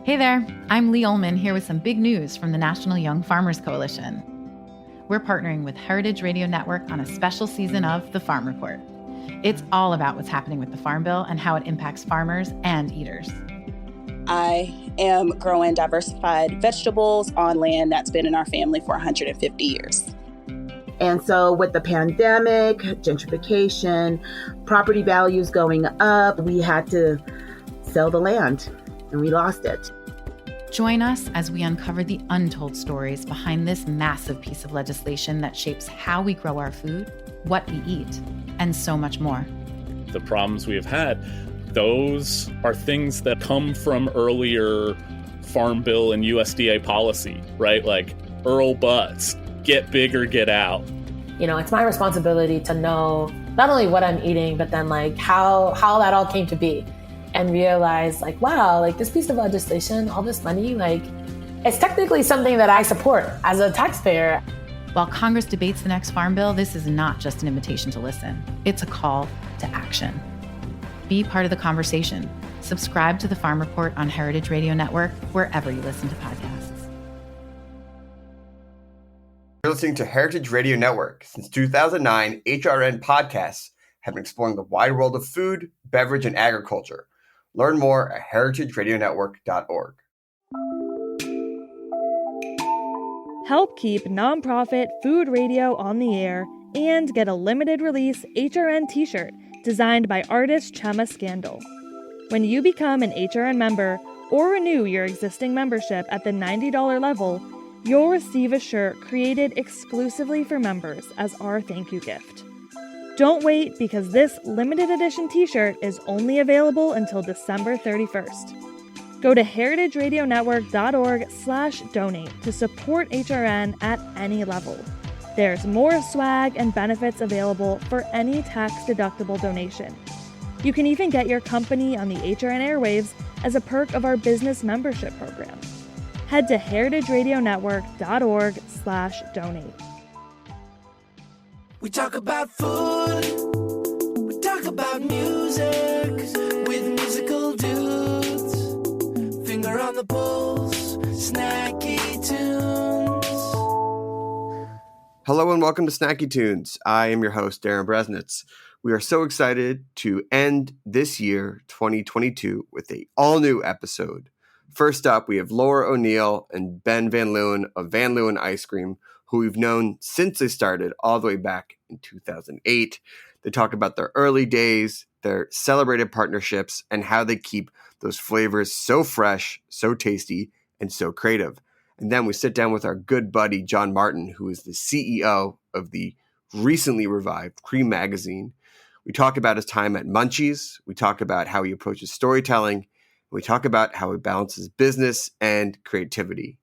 Hey there, I'm Leeuwen here with some big news from the National Young Farmers Coalition. We're partnering with Heritage Radio Network on a special season of The Farm Report. It's all about what's happening with the Farm Bill and how it impacts farmers and eaters. I am growing diversified vegetables on land that's been in our family for 150 years. And so with the pandemic, gentrification, property values going up, we had to sell the land and we lost it. Join us as we uncover the untold stories behind this massive piece of legislation that shapes how we grow our food, what we eat, and so much more. The problems we have had, those are things that come from earlier Farm Bill and USDA policy, right? Like Earl Butts, get big or get out. You know, it's my responsibility to know not only what I'm eating, but then like how that all came to be. And realize like, wow, like this piece of legislation, all this money, like it's technically something that I support as a taxpayer. While Congress debates the next Farm Bill, this is not just an invitation to listen. It's a call to action. Be part of the conversation. Subscribe to the Farm Report on Heritage Radio Network, wherever you listen to podcasts. You're listening to Heritage Radio Network. Since 2009, HRN podcasts have been exploring the wide world of food, beverage, and agriculture. Learn more at heritageradionetwork.org. Help keep nonprofit food radio on the air and get a limited release HRN t-shirt designed by artist Chema Scandal. When you become an HRN member or renew your existing membership at the $90 level, you'll receive a shirt created exclusively for members as our thank you gift. Don't wait, because this limited edition t-shirt is only available until December 31st. Go to heritageradionetwork.org/donate to support HRN at any level. There's more swag and benefits available for any tax-deductible donation. You can even get your company on the HRN airwaves as a perk of our business membership program. Head to heritageradionetwork.org/donate. We talk about food, we talk about music, with musical dudes, finger on the pulse, snacky tunes. Hello and welcome to Snacky Tunes. I am your host, Darren Bresnitz. We are so excited to end this year, 2022, with an all-new episode. First up, we have Laura O'Neill and Ben Van Leeuwen of Van Leeuwen Ice Cream, who we've known since they started all the way back in 2008. They talk about their early days, their celebrated partnerships, and how they keep those flavors so fresh, so tasty, and so creative. And then we sit down with our good buddy, John Martin, who is the CEO of the recently revived CREEM magazine. We talk about his time at Munchies. We talk about how he approaches storytelling. We talk about how he balances business and creativity.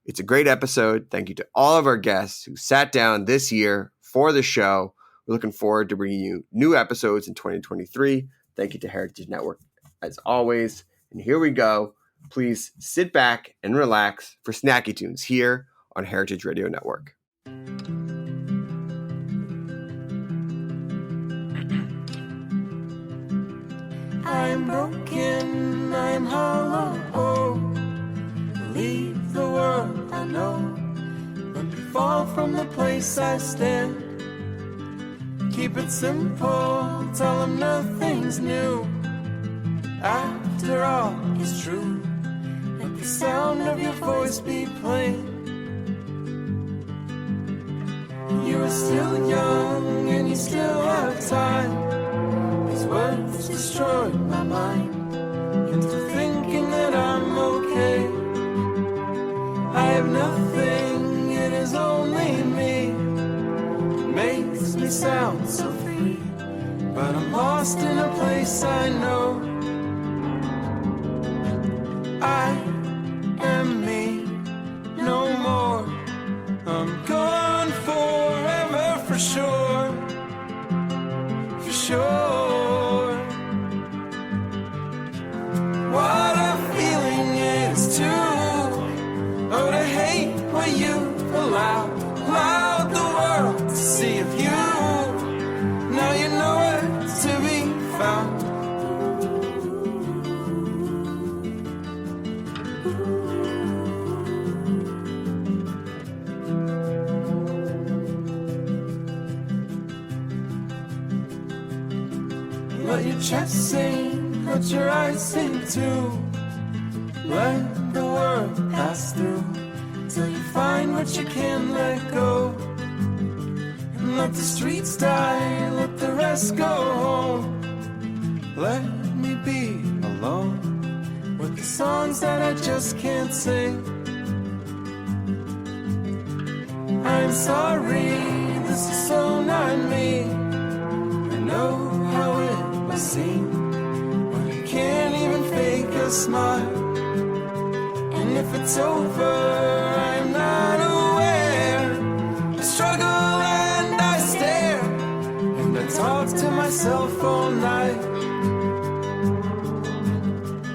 It's a great episode. Thank you to all of our guests who sat down this year for the show. We're looking forward to bringing you new episodes in 2023. Thank you to Heritage Network as always. And here we go. Please sit back and relax for Snacky Tunes here on Heritage Radio Network. I'm broken, I'm hollow, oh, leave the world I know, let me fall from the place I stand, keep it simple, tell them nothing's new, after all is true, let the sound of your voice be plain, you are still young and you still have time. These words destroyed my mind into thinking that I'm okay. I have nothing, it is only me. It makes me sound so free, but I'm lost in a place I know. I am me, no more. I'm gone forever for sure, for sure. What a feeling it is to, oh, to hate what you allowed the world to see of you. Now you know where to be found. chest sing, put your eyes sing too. Let the world pass through till you find what you can let go. And let the streets die, let the rest go home. Let me be alone with the songs that I just can't sing. I'm sorry, this is so not me. I know how it must seem when you can't even fake a smile. And if it's over, I'm not aware. I struggle and I stare, and I talk to myself all night.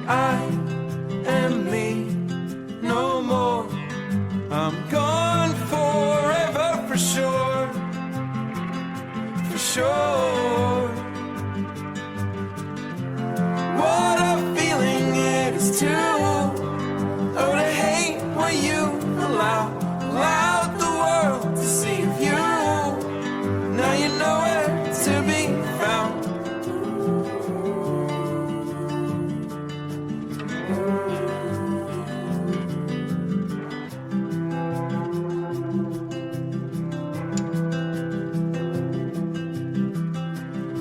I am me no more. I'm gone forever for sure. For sure. What a feeling it is to to hate what you allowed the world to see of you. Now you know where to be found.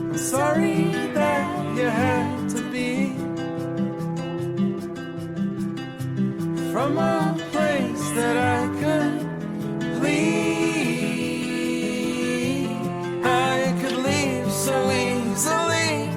I'm sorry that you had to be from a place that I could leave. I could leave so easily.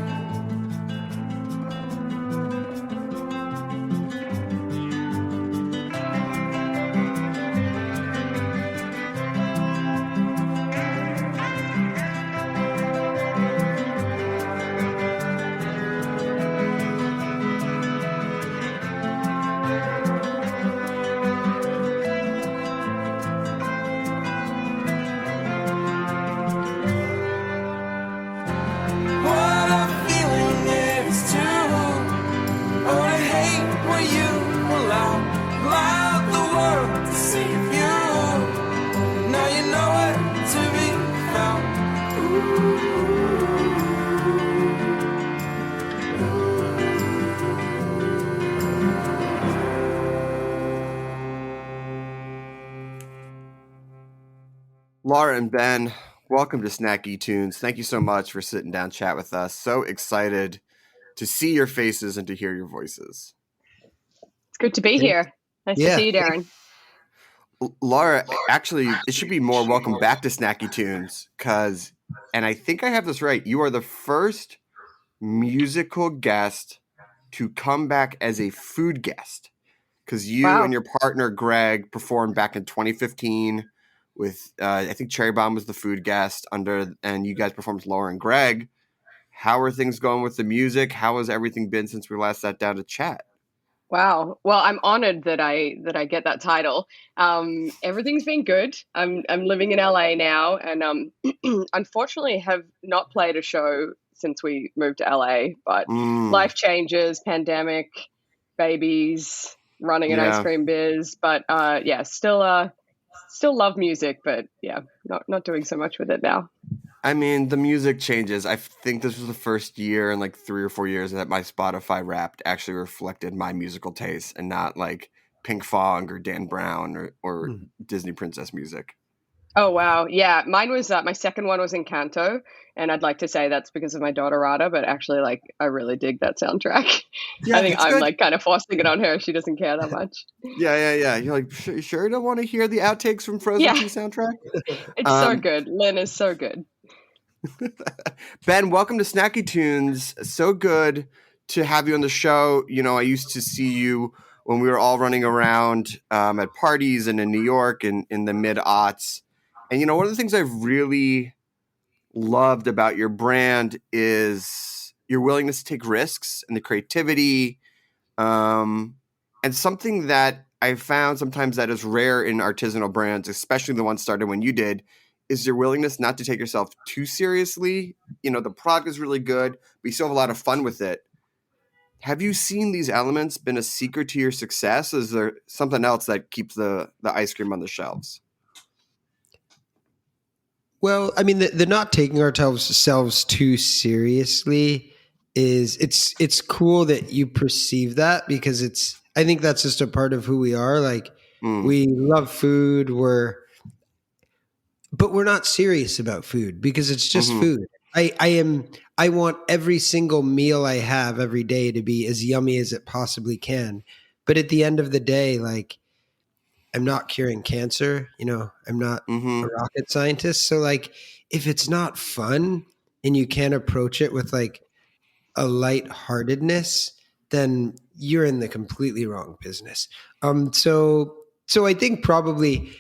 Laura and Ben, welcome to Snacky Tunes. Thank you so much for sitting down chat with us. So excited to see your faces and to hear your voices. It's good to be here. Nice to see you, Darren. Laura, actually, it should be more welcome back to Snacky Tunes because, and I think I have this right, you are the first musical guest to come back as a food guest because you and your partner, Greg, performed back in 2015 with, I think Cherry Bomb was the food guest and you guys performed with Laura and Greg. How are things going with the music? How has everything been since we last sat down to chat? Wow. Well, I'm honored that I get that title. Everything's been good. I'm living in LA now, and unfortunately have not played a show since we moved to LA. But life changes, pandemic, babies, running an ice cream biz. But still love music. But yeah, not doing so much with it now. I mean, the music changes. I think this was the first year in like 3 or 4 years that my Spotify Wrapped actually reflected my musical taste and not like Pink Fong or Dan Brown or Disney princess music. Oh, wow. Yeah, mine was, my second one was Encanto. And I'd like to say that's because of my daughter, Rada, but actually, like, I really dig that soundtrack. Yeah, I think I'm like kind of forcing it on her. She doesn't care that much. Yeah. You're like, sure you don't want to hear the outtakes from Frozen 2 soundtrack? It's so good. Lynn is so good. Ben, welcome to Snacky Tunes. So good to have you on the show. You know, I used to see you when we were all running around at parties and in New York and in the mid-aughts. And, you know, one of the things I've really loved about your brand is your willingness to take risks and the creativity. And something that I found sometimes that is rare in artisanal brands, especially the ones started when you did, is your willingness not to take yourself too seriously. You know, the product is really good, but you still have a lot of fun with it. Have you seen these elements been a secret to your success? Is there something else that keeps the ice cream on the shelves? Well, I mean, the not taking ourselves too seriously is it's cool that you perceive that, because I think that's just a part of who we are. Like we love food, but we're not serious about food because it's just food. I want every single meal I have every day to be as yummy as it possibly can. But at the end of the day, like, I'm not curing cancer, I'm not a rocket scientist. So like, if it's not fun and you can't approach it with like a lightheartedness, then you're in the completely wrong business. So I think probably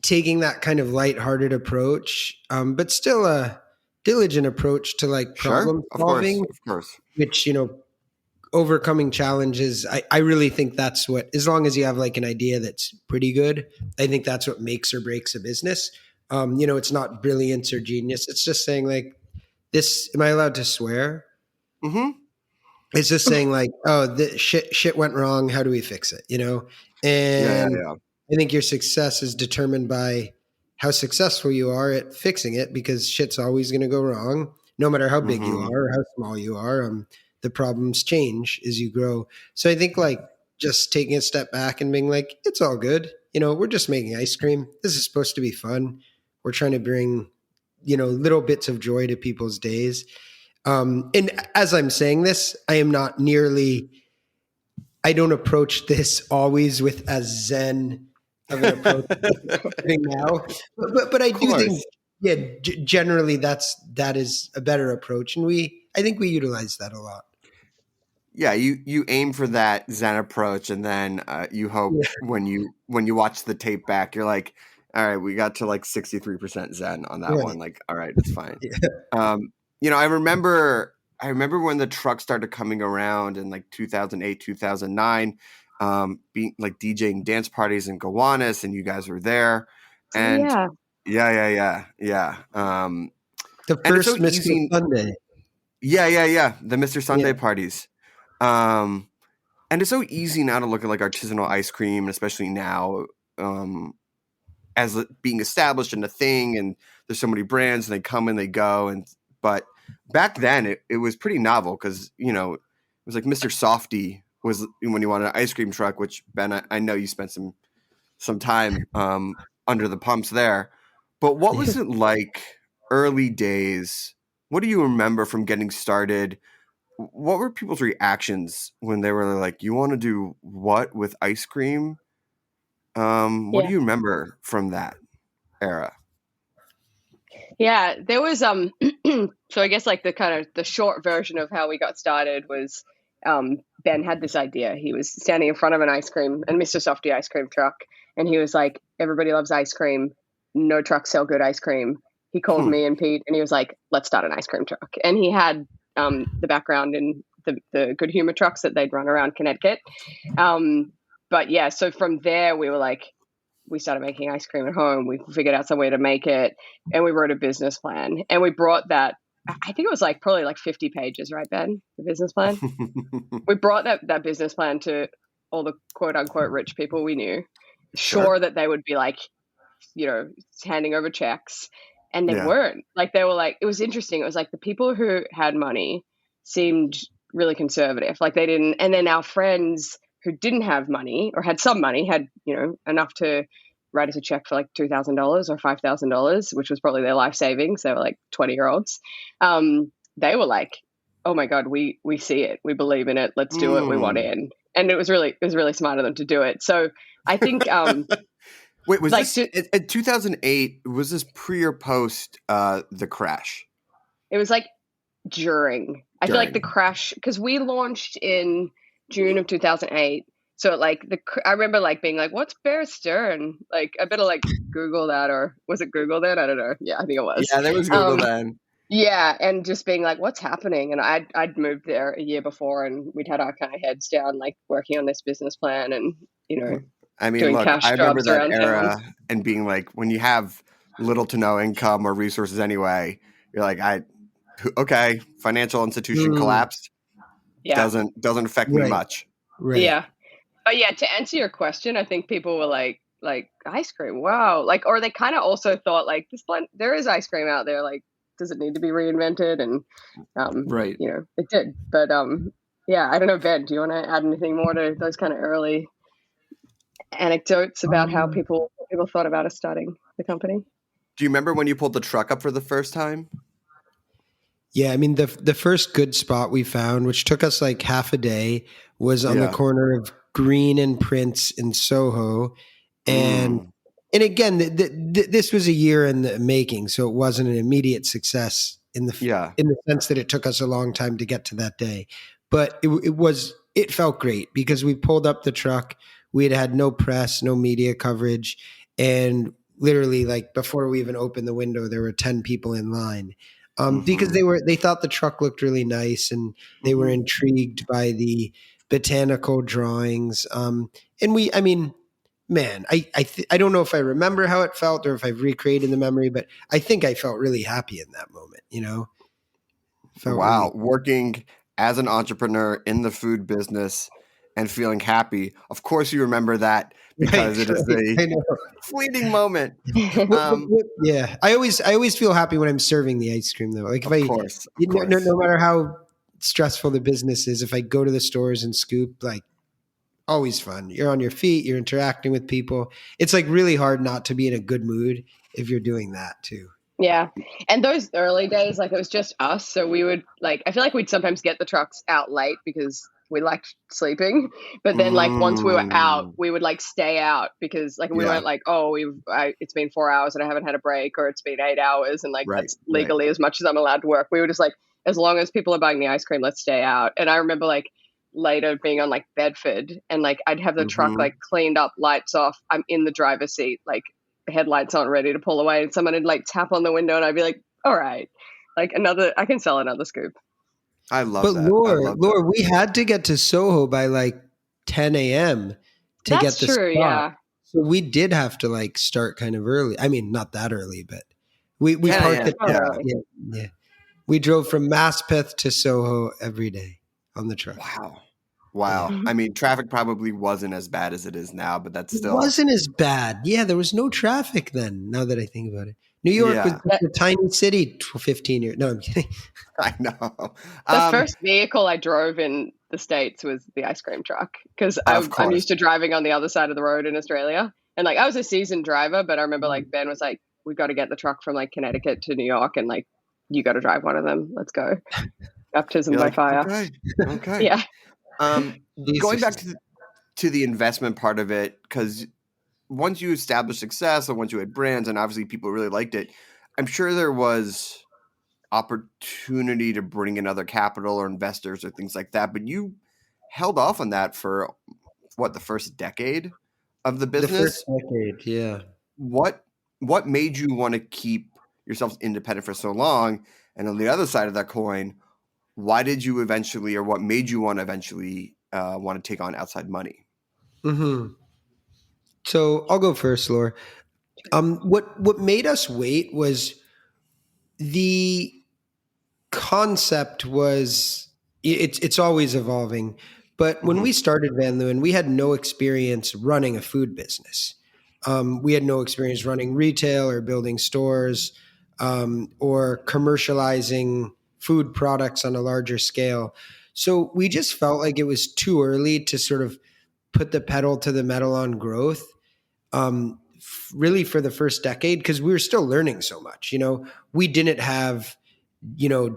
taking that kind of lighthearted approach, but still a diligent approach to like problem solving, of course. which, overcoming challenges. I really think that's what, as long as you have like an idea that's pretty good, I think that's what makes or breaks a business. It's not brilliance or genius. It's just saying like, am I allowed to swear? It's just saying like, oh, the shit went wrong. How do we fix it? And Yeah. I think your success is determined by how successful you are at fixing it, because shit's always going to go wrong, no matter how big you are or how small you are. The problems change as you grow. So I think like just taking a step back and being like, it's all good. We're just making ice cream. This is supposed to be fun. We're trying to bring, little bits of joy to people's days. And as I'm saying this, I don't approach this always with as zen of an approach now, but I do think, generally that is a better approach, and I think we utilize that a lot. Yeah, you aim for that zen approach, and then you hope when you watch the tape back, you're like, all right, we got to like 63% zen on that one. Like, all right, it's fine. I remember when the truck started coming around in like 2008, 2009, being like DJing dance parties in Gowanus, and you guys were there. And yeah. The first so Mr. Sunday. Yeah. The Mr. Sunday parties. And it's so easy now to look at like artisanal ice cream, especially now, as being established in a thing, and there's so many brands and they come and they go. But back then it was pretty novel, because, it was like Mr. Softy was when you wanted an ice cream truck, which Ben, I know you spent some time, under the pumps there, but what was it like early days? What do you remember from getting started? What were people's reactions when they were like, you want to do what with ice cream? What do you remember from that era? Yeah, there was so I guess like the short version of how we got started was Ben had this idea. He was standing in front of an ice cream and Mr. Softy ice cream truck, and he was like, everybody loves ice cream, no trucks sell good ice cream. He called me and Pete, and he was like, let's start an ice cream truck. And he had the background in the Good Humor trucks that they'd run around Connecticut. But yeah, so from there we were like, we started making ice cream at home. We figured out some way to make it, and we wrote a business plan, and we brought that. I think it was like probably like 50 pages, right, Ben? The business plan. We brought that business plan to all the quote unquote rich people we knew, sure that they would be like, handing over checks, and they weren't. Like, they were like, it was interesting. It was like the people who had money seemed really conservative. Like, they didn't, and then our friends who didn't have money or had some money had, enough to write us a check for like $2,000 or $5,000, which was probably their life savings. They were like 20-year-olds. They were like, oh my God, we see it. We believe in it. Let's do it. We want in. And it was really smart of them to do it. So I think, wait, was like, this in 2008, was this pre or post the crash? It was like during. I feel like the crash, because we launched in June of 2008. So like I remember like being like, what's Bear Stearns? Like, I better like Google that, or was it Google then? I don't know. Yeah, I think it was. Yeah, there was Google then. Yeah, and just being like, what's happening? And I'd moved there a year before, and we'd had our kind of heads down, like working on this business plan, and I mean, doing look, cash I remember jobs that around era town. and being like, when you have little to no income or resources anyway, you're like, okay, financial institution collapsed. Yeah, doesn't affect me much. Right. Yeah, but yeah, to answer your question, I think people were like ice cream, wow, like, or they kind of also thought like, this blend, there is ice cream out there, like, does it need to be reinvented? And Right. it did. But yeah, I don't know, Ben, do you want to add anything more to those kind of early anecdotes about how people thought about us starting the company? Do you remember when you pulled the truck up for the first time? Yeah, I mean the first good spot we found, which took us like half a day, was on the corner of Green and Prince in Soho, and again, this was a year in the making, so it wasn't an immediate success in the sense that it took us a long time to get to that day, but it felt great because we pulled up the truck, we had no press, no media coverage, and literally like before we even opened the window, there were 10 people in line. Because they thought the truck looked really nice and they were intrigued by the botanical drawings. And I mean, man, I don't know if I remember how it felt or if I've recreated the memory, but I think I felt really happy in that moment, Wow. Working as an entrepreneur in the food business and feeling happy. Of course you remember that because it is a fleeting moment. Yeah. I always feel happy when I'm serving the ice cream though. Like no matter how stressful the business is, if I go to the stores and scoop, like always fun. You're on your feet, you're interacting with people. It's like really hard not to be in a good mood if you're doing that too. Yeah. And those early days, like it was just us. So we would I feel like we'd sometimes get the trucks out late because we liked sleeping. But then like once we were out, we would like stay out because like we weren't like, oh, it's been 4 hours and I haven't had a break, or it's been 8 hours and like that's legally as much as I'm allowed to work. We were just like, as long as people are buying the ice cream, let's stay out. And I remember like later being on like Bedford and like I'd have the truck like cleaned up, lights off. I'm in the driver's seat, like headlights aren't ready to pull away, and someone would like tap on the window and I'd be like, all right, like I can sell another scoop. I love but that. Laura, we had to get to Soho by like 10 a.m. to get the true, spot. yeah. So we did have to like start kind of early. I mean, not that early, but we parked it. Yeah. We drove from Maspeth to Soho every day on the truck. Wow. I mean, traffic probably wasn't as bad as it is now, but that's still... It wasn't as bad. Yeah, there was no traffic then, now that I think about it. New York was a tiny city 15 years. No, I'm kidding. I know. The first vehicle I drove in the States was the ice cream truck because I'm used to driving on the other side of the road in Australia. And like I was a seasoned driver, but I remember like Ben was like, we've got to get the truck from like Connecticut to New York and like, you got to drive one of them. Let's go. Baptism by fire. Okay. Yeah. Going back to the investment part of it, because once you established success and once you had brands and obviously people really liked it, I'm sure there was opportunity to bring in other capital or investors or things like that. But you held off on that for the first decade of the business? The first decade, yeah. What made you want to keep yourselves independent for so long? And on the other side of that coin, why did you eventually, or what made you want to eventually want to take on outside money? So I'll go first, Laura. What made us wait was the concept was it's always evolving. But when we started Van Leeuwen, we had no experience running a food business. We had no experience running retail or building stores or commercializing food products on a larger scale. So we just felt like it was too early to sort of put the pedal to the metal on growth, really for the first decade, because we were still learning so much. We didn't have,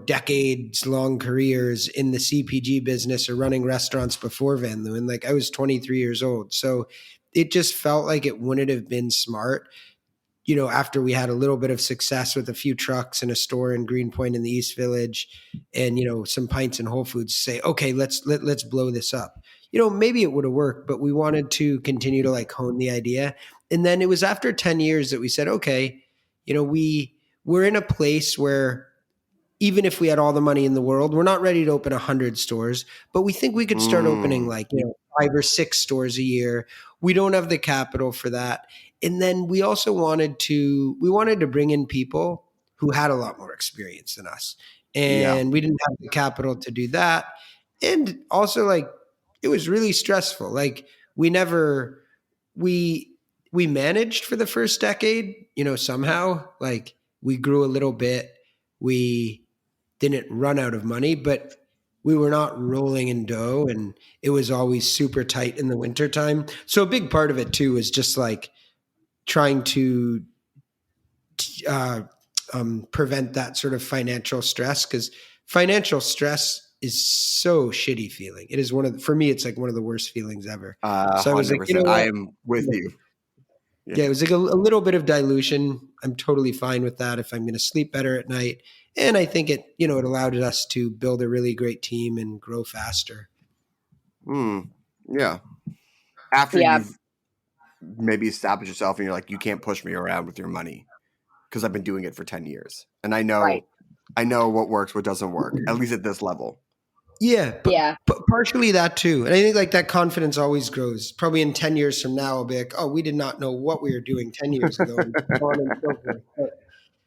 decades long careers in the CPG business or running restaurants before Van Leeuwen. Like I was 23 years old. So it just felt like it wouldn't have been smart, after we had a little bit of success with a few trucks and a store in Greenpoint in the East Village and, some pints in Whole Foods, say, okay, let's blow this up. Maybe it would have worked, but we wanted to continue to like hone the idea. And then it was after 10 years that we said, okay, we're in a place where even if we had all the money in the world, we're not ready to open 100 stores, but we think we could start opening 5 or 6 stores a year. We don't have the capital for that. And then we also wanted to bring in people who had a lot more experience than us. And we didn't have the capital to do that. And also it was really stressful. Like we managed for the first decade, somehow, like we grew a little bit. we didn't run out of money, but we were not rolling in dough, and it was always super tight in the wintertime. So a big part of it too was just like trying to prevent that sort of financial stress, because financial stress is so shitty feeling. It is for me, it's like one of the worst feelings ever. So I was like, 100%. I am with you. Yeah, it was like a little bit of dilution. I'm totally fine with that if I'm going to sleep better at night. And I think it allowed us to build a really great team and grow faster. Yeah. After you've maybe established yourself and you're like, you can't push me around with your money because I've been doing it for 10 years. And I know what works, what doesn't work, at least at this level. Yeah. But partially that too. And I think like that confidence always grows. Probably in 10 years from now, I'll be like, oh, we did not know what we were doing 10 years ago. And so on and so forth.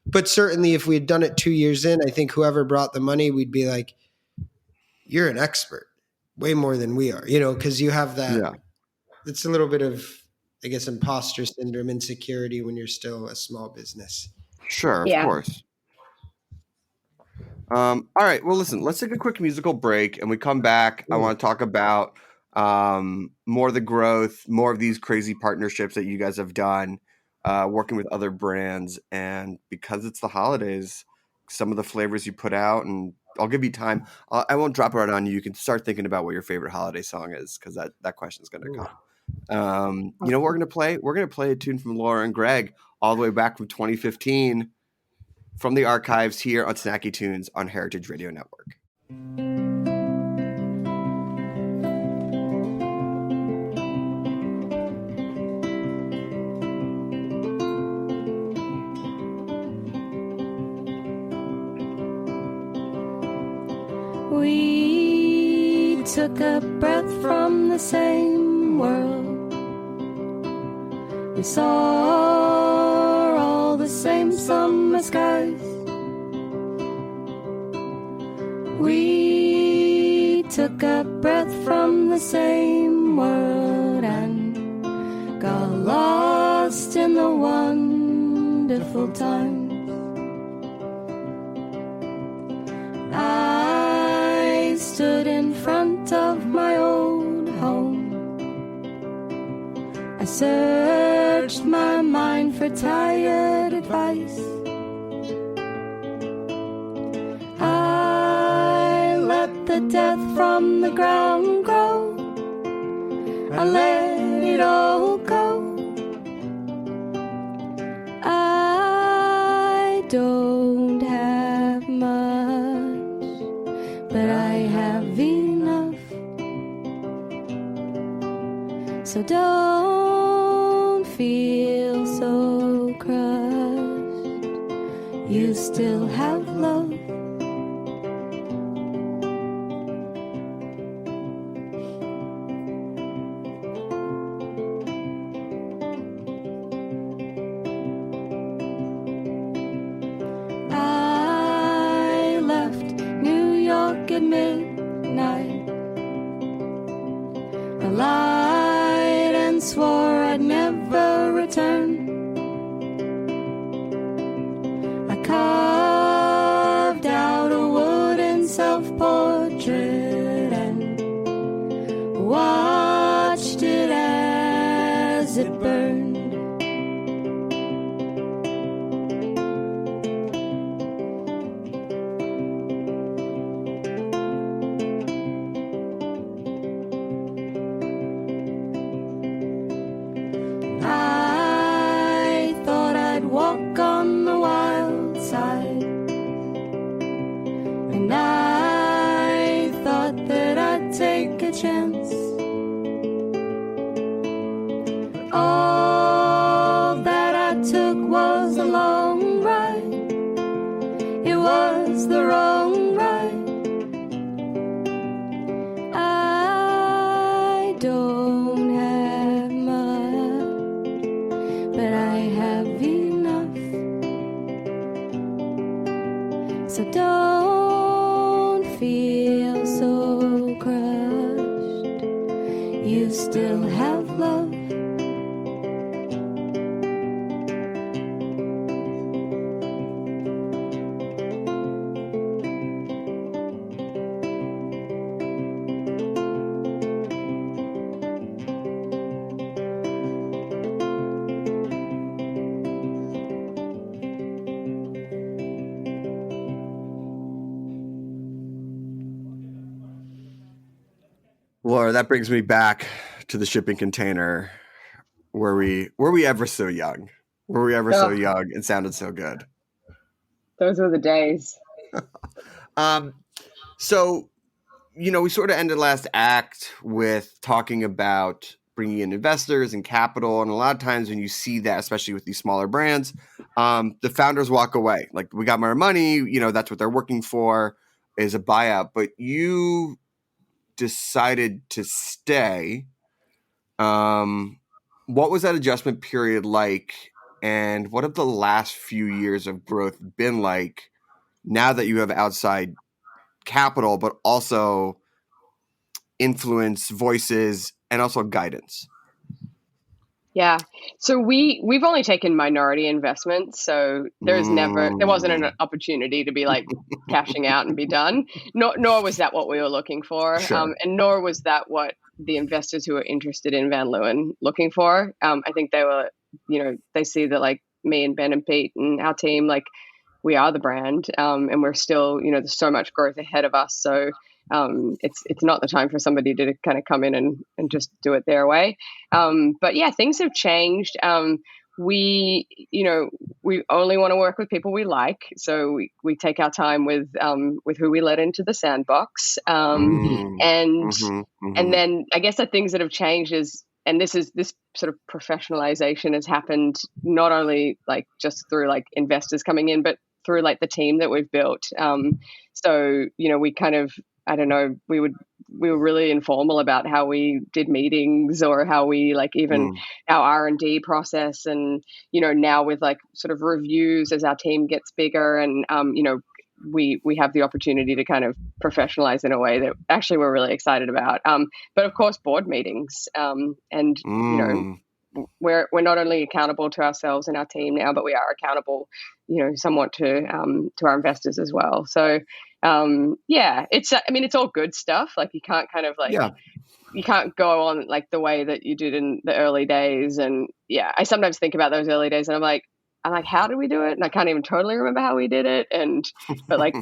But certainly if we had done it 2 years in, I think whoever brought the money, we'd be like, you're an expert way more than we are, because you have that. Yeah. It's a little bit of, I guess, imposter syndrome, insecurity when you're still a small business. Sure, of course. All right. Well, listen, let's take a quick musical break, and we come back. I want to talk about more of the growth, more of these crazy partnerships that you guys have done, working with other brands. And because it's the holidays, some of the flavors you put out, and I'll give you time. I won't drop it right on you. You can start thinking about what your favorite holiday song is, because that question is going to come. You know what we're going to play? We're going to play a tune from Laura and Greg all the way back from 2015. From the archives here on Snacky Tunes on Heritage Radio Network. We took a breath from the same world. We saw all the same summer skies. We took a breath from the same world and got lost in the wonderful times. I stood in front of my old home. I searched my mind for tired advice. I let the death from the ground grow. I let it all go. I don't have much, but I have enough. So don't feel so crushed. You still have love. I left New York at midnight. I lied and swore I'd never return. I carved out a wooden self-portrait and watched it as it burned. I thought I'd walk on the wild side, and I thought that I'd take a chance. All that I took was a long ride. It was the wrong ride. I don't have much, but I have enough. So don't feel so crushed. You still have love. Laura, that brings me back to the shipping container. Were we ever so young? Were we ever so young and sounded so good? Those were the days. So, we sort of ended last act with talking about bringing in investors and capital. And a lot of times when you see that, especially with these smaller brands, the founders walk away. Like, we got more money, that's what they're working for, is a buyout. But you decided to stay. What was that adjustment period like? And what have the last few years of growth been like now that you have outside capital, but also influence, voices, and also guidance? Yeah. So we've only taken minority investments. So there wasn't an opportunity to be like cashing out and be done. Nor was that what we were looking for. Sure. And nor was that what the investors who were interested in Van Leeuwen looking for. I think they were, they see that like me and Ben and Pete and our team, like we are the brand, and we're still, there's so much growth ahead of us. So it's not the time for somebody to kind of come in and just do it their way. But yeah, things have changed. We only want to work with people we like. So we take our time with who we let into the sandbox. And then I guess the things that have changed is, and this sort of professionalization has happened not only like just through like investors coming in, but through like the team that we've built. So, we kind of, I don't know, we were really informal about how we did meetings or how we like even our R&D process. And, now with like sort of reviews as our team gets bigger and, we have the opportunity to kind of professionalize in a way that actually we're really excited about. But of course, board meetings, and, we're not only accountable to ourselves and our team now, but we are accountable, somewhat to our investors as well. So, it's all good stuff. Like you can't kind of like, you can't go on like the way that you did in the early days. And yeah, I sometimes think about those early days and I'm like, how did we do it? And I can't even totally remember how we did it. But like,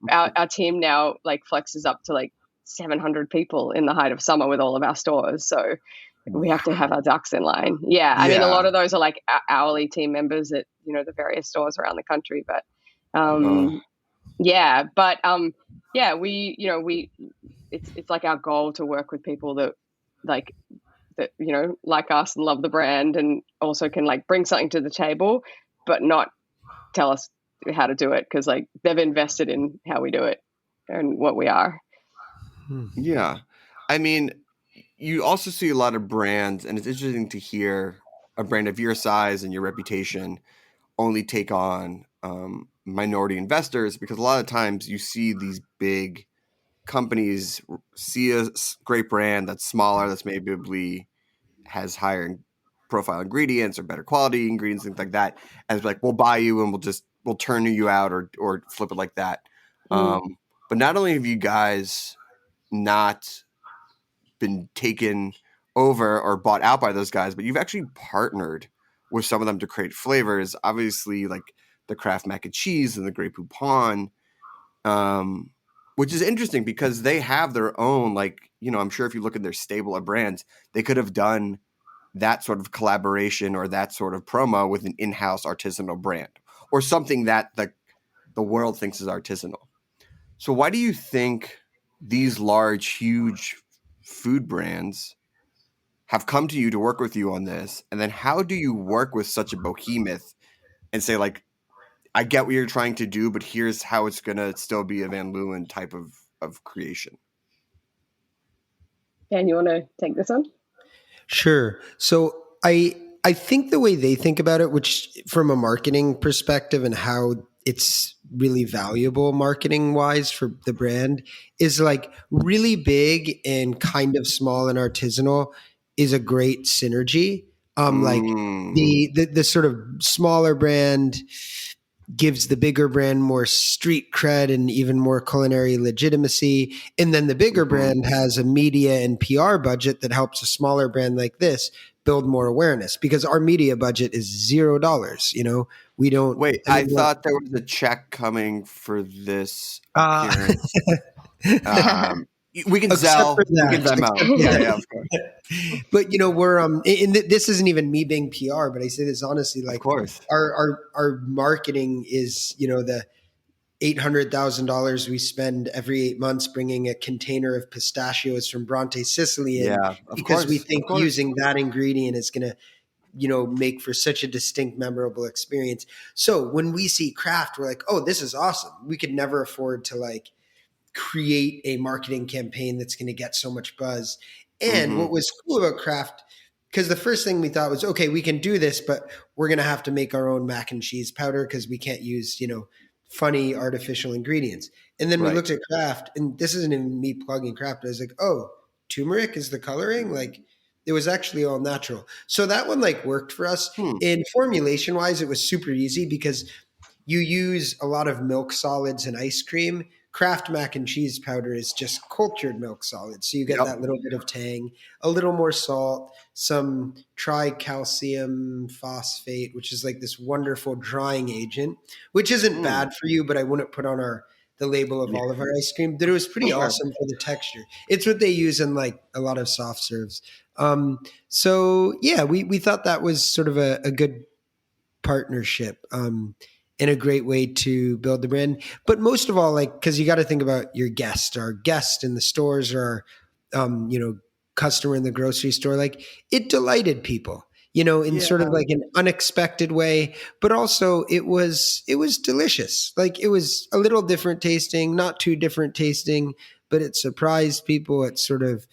our team now like flexes up to like 700 people in the height of summer with all of our stores. So we have to have our ducks in line. Yeah. I mean, a lot of those are like hourly team members at, the various stores around the country, but, it's like our goal to work with people that like us and love the brand and also can like bring something to the table, but not tell us how to do it. Cause like they've invested in how we do it and what we are. Yeah. I mean, you also see a lot of brands, and it's interesting to hear a brand of your size and your reputation only take on minority investors, because a lot of times you see these big companies see a great brand that's smaller, that's maybe has higher profile ingredients or better quality ingredients, things like that, and it's like, we'll buy you and we'll turn you out or flip it like that. But not only have you guys not been taken over or bought out by those guys, but you've actually partnered with some of them to create flavors. Obviously, like the Kraft mac and cheese and the Grey Poupon, which is interesting because they have their own, like, I'm sure if you look at their stable of brands, they could have done that sort of collaboration or that sort of promo with an in-house artisanal brand or something that the world thinks is artisanal. So why do you think these large, huge food brands have come to you to work with you on this? And then how do you work with such a behemoth and say, like, I get what you're trying to do, but here's how it's going to still be a Van Leeuwen type of creation? Dan, you want to take this on? Sure. So I think the way they think about it, which from a marketing perspective and how it's really valuable marketing wise for the brand, is like really big and kind of small and artisanal is a great synergy. Like the sort of smaller brand gives the bigger brand more street cred and even more culinary legitimacy. And then the bigger brand has a media and PR budget that helps a smaller brand like this build more awareness, because our media budget is $0. We don't wait. I thought there was a check coming for this appearance. We can Except sell. for We can that. Venmo. Except- Yeah, of course. But we're this isn't even me being PR, but I say this honestly, like Of course. our marketing is, the $800,000 we spend every 8 months bringing a container of pistachios from Bronte, Sicily in, Yeah, of because we course, think of course. using that ingredient is going to, make for such a distinct, memorable experience. So when we see craft, we're like, oh, this is awesome. We could never afford to like create a marketing campaign that's going to get so much buzz. And what was cool about craft, because the first thing we thought was, okay, we can do this, but we're going to have to make our own mac and cheese powder because we can't use, funny artificial ingredients. And then we Right. looked at craft, and this isn't even me plugging craft. I was like, oh, turmeric is the coloring? Like, it was actually all natural. So that one like worked for us. And formulation wise, it was super easy because you use a lot of milk solids and ice cream. Kraft mac and cheese powder is just cultured milk solids. So you get Yep. that little bit of tang, a little more salt, some tricalcium phosphate, which is like this wonderful drying agent, which isn't bad for you, but I wouldn't put on the label of all of our ice cream. But it was pretty awesome for the texture. It's what they use in like a lot of soft serves. So yeah, we thought that was sort of a good partnership, and a great way to build the brand. But most of all, like, because you got to think about your guest, our guest in the stores, or customer in the grocery store. Like, it delighted people, in sort of like an unexpected way. But also, it was delicious. Like, it was a little different tasting, not too different tasting, but it surprised people. It sort of,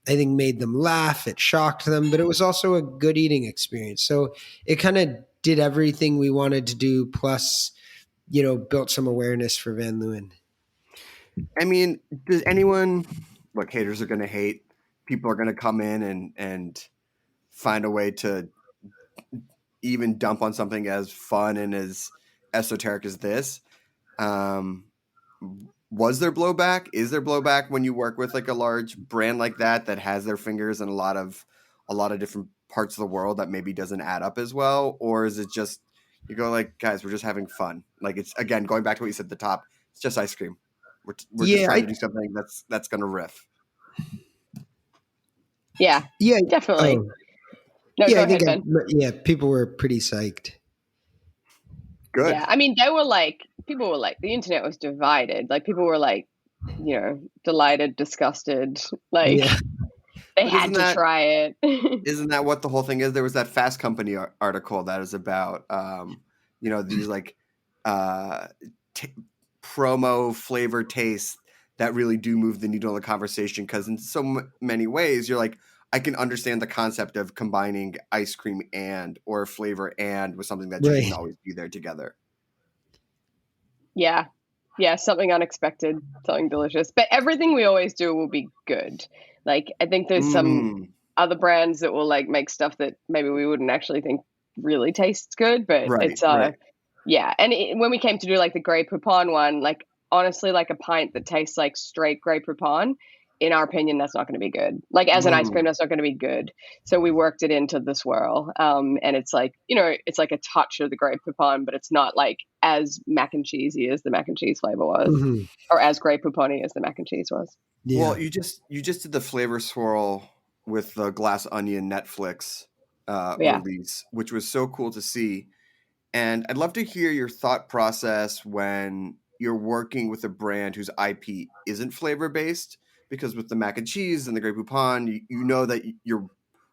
I think, made them laugh. It shocked them, but it was also a good eating experience. So it kind of did everything we wanted to do, plus, built some awareness for Van Leeuwen. I mean, does anyone look? Haters are going to hate. People are going to come in and find a way to even dump on something as fun and as esoteric as this. Was there blowback? Is there blowback when you work with like a large brand like that has their fingers in a lot of different parts of the world that maybe doesn't add up as well? Or is it just you go like, guys, we're just having fun? Like, it's, again, going back to what you said at the top, it's just ice cream. We're just trying to do something that's going to riff. Yeah, definitely. Oh. No, go ahead, Ben. People were pretty psyched. Good. Yeah, I mean, people were like, the internet was divided. Like, people were like, delighted, disgusted. Like, they had to try it. Isn't that what the whole thing is? There was that Fast Company article that is about, these like promo flavor tastes that really do move the needle in the conversation. Because in so many ways, you're like, I can understand the concept of combining ice cream or flavor with something that just shouldn't always be there together. Yeah, something unexpected, something delicious. But everything we always do will be good. Like, I think there's some other brands that will like make stuff that maybe we wouldn't actually think really tastes good, but it's yeah. And when we came to do like the Grey Poupon one, like, honestly, like a pint that tastes like straight Grey Poupon, in our opinion, that's not going to be good. Like, as an ice cream, that's not going to be good. So we worked it into the swirl. And it's like, it's like a touch of the Grey Poupon, but it's not like as mac and cheesy as the mac and cheese flavor was, or as Grey Poupon-y as the mac and cheese was. Yeah. Well, you just did the flavor swirl with the Glass Onion Netflix release, which was so cool to see. And I'd love to hear your thought process when you're working with a brand whose IP isn't flavor-based, because with the mac and cheese and the Grey Poupon, you know that you're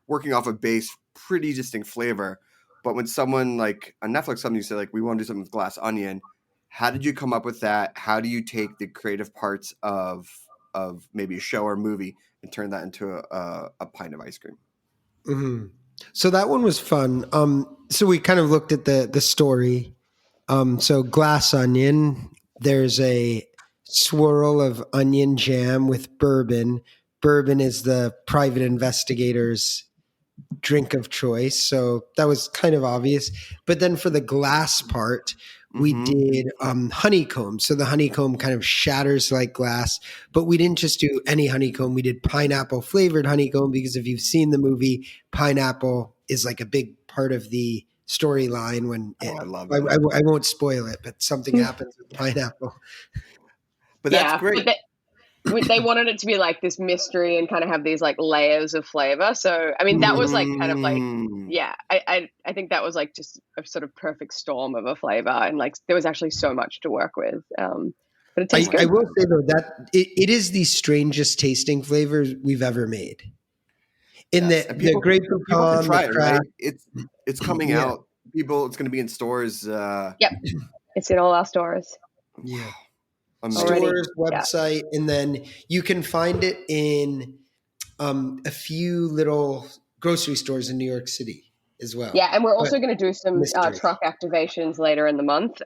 working off a base, pretty distinct flavor. But when someone like a Netflix company say, like, we want to do something with Glass Onion, how did you come up with that? How do you take the creative parts of maybe a show or movie and turn that into a pint of ice cream? Mm-hmm. So that one was fun. So we kind of looked at the story. So Glass Onion, there's a swirl of onion jam with bourbon. Bourbon is the private investigator's drink of choice. So that was kind of obvious. But then for the glass part, we did honeycomb. So the honeycomb kind of shatters like glass, but we didn't just do any honeycomb. We did pineapple flavored honeycomb, because if you've seen the movie, pineapple is like a big part of the storyline. When I love it. I won't spoil it, but something happens with pineapple. But that's great. they wanted it to be like this mystery and kind of have these like layers of flavor. So I mean, that was like kind of like, yeah, I think that was like just a sort of perfect storm of a flavor, and like there was actually so much to work with. But it tastes good. I will say though that it is the strangest tasting flavors we've ever made. In Yes. And people, the grape people pecan, can try the it, crack, right? It's coming Yeah. out. People, it's going to be in stores. Yep, it's in all our stores. Yeah. Amazing. Stores, website, and then you can find it in a few little grocery stores in New York City as well. Yeah, and we're also But going to do some mystery. truck activations later in the month,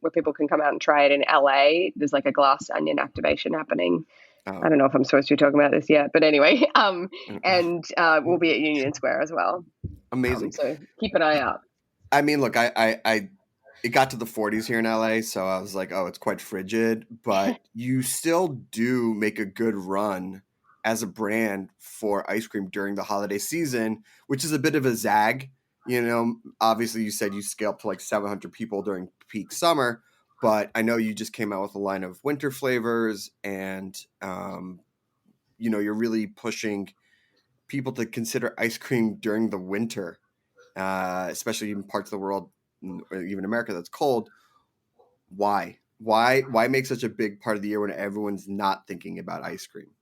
where people can come out and try it in LA. There's like a glass onion activation happening. I don't know if I'm supposed to be talking about this yet, but anyway, and we'll be at Union Square as well. Amazing. So keep an eye out. I mean, look, it got to the 40s here in LA, so I was like, oh, it's quite frigid, but you still do make a good run as a brand for ice cream during the holiday season, which is a bit of a zag. You know, obviously you said you scale up to like 700 people during peak summer, but I know you just came out with a line of winter flavors, and, you know, you're really pushing people to consider ice cream during the winter, especially in parts of the world, or even America, that's cold. Why make such a big part of the year when everyone's not thinking about ice cream?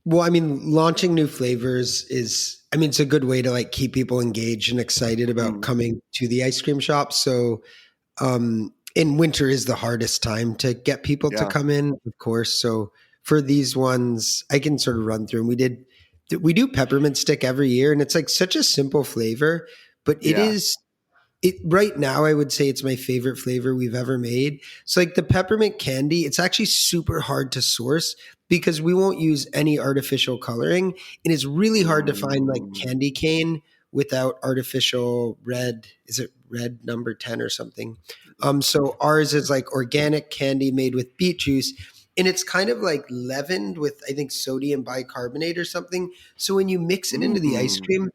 Well, I mean, launching new flavors it's a good way to like keep people engaged and excited about coming to the ice cream shop. So, in winter is the hardest time to get people to come in, of course. So for these ones, I can sort of run through them. We do peppermint stick every year, and it's like such a simple flavor, but it right now, I would say it's my favorite flavor we've ever made. So like the peppermint candy, it's actually super hard to source because we won't use any artificial coloring. And it's really hard to find like candy cane without artificial red. Is it red number 10 or something? So ours is like organic candy made with beet juice. And it's kind of like leavened with, I think, sodium bicarbonate or something. So when you mix it into the ice cream,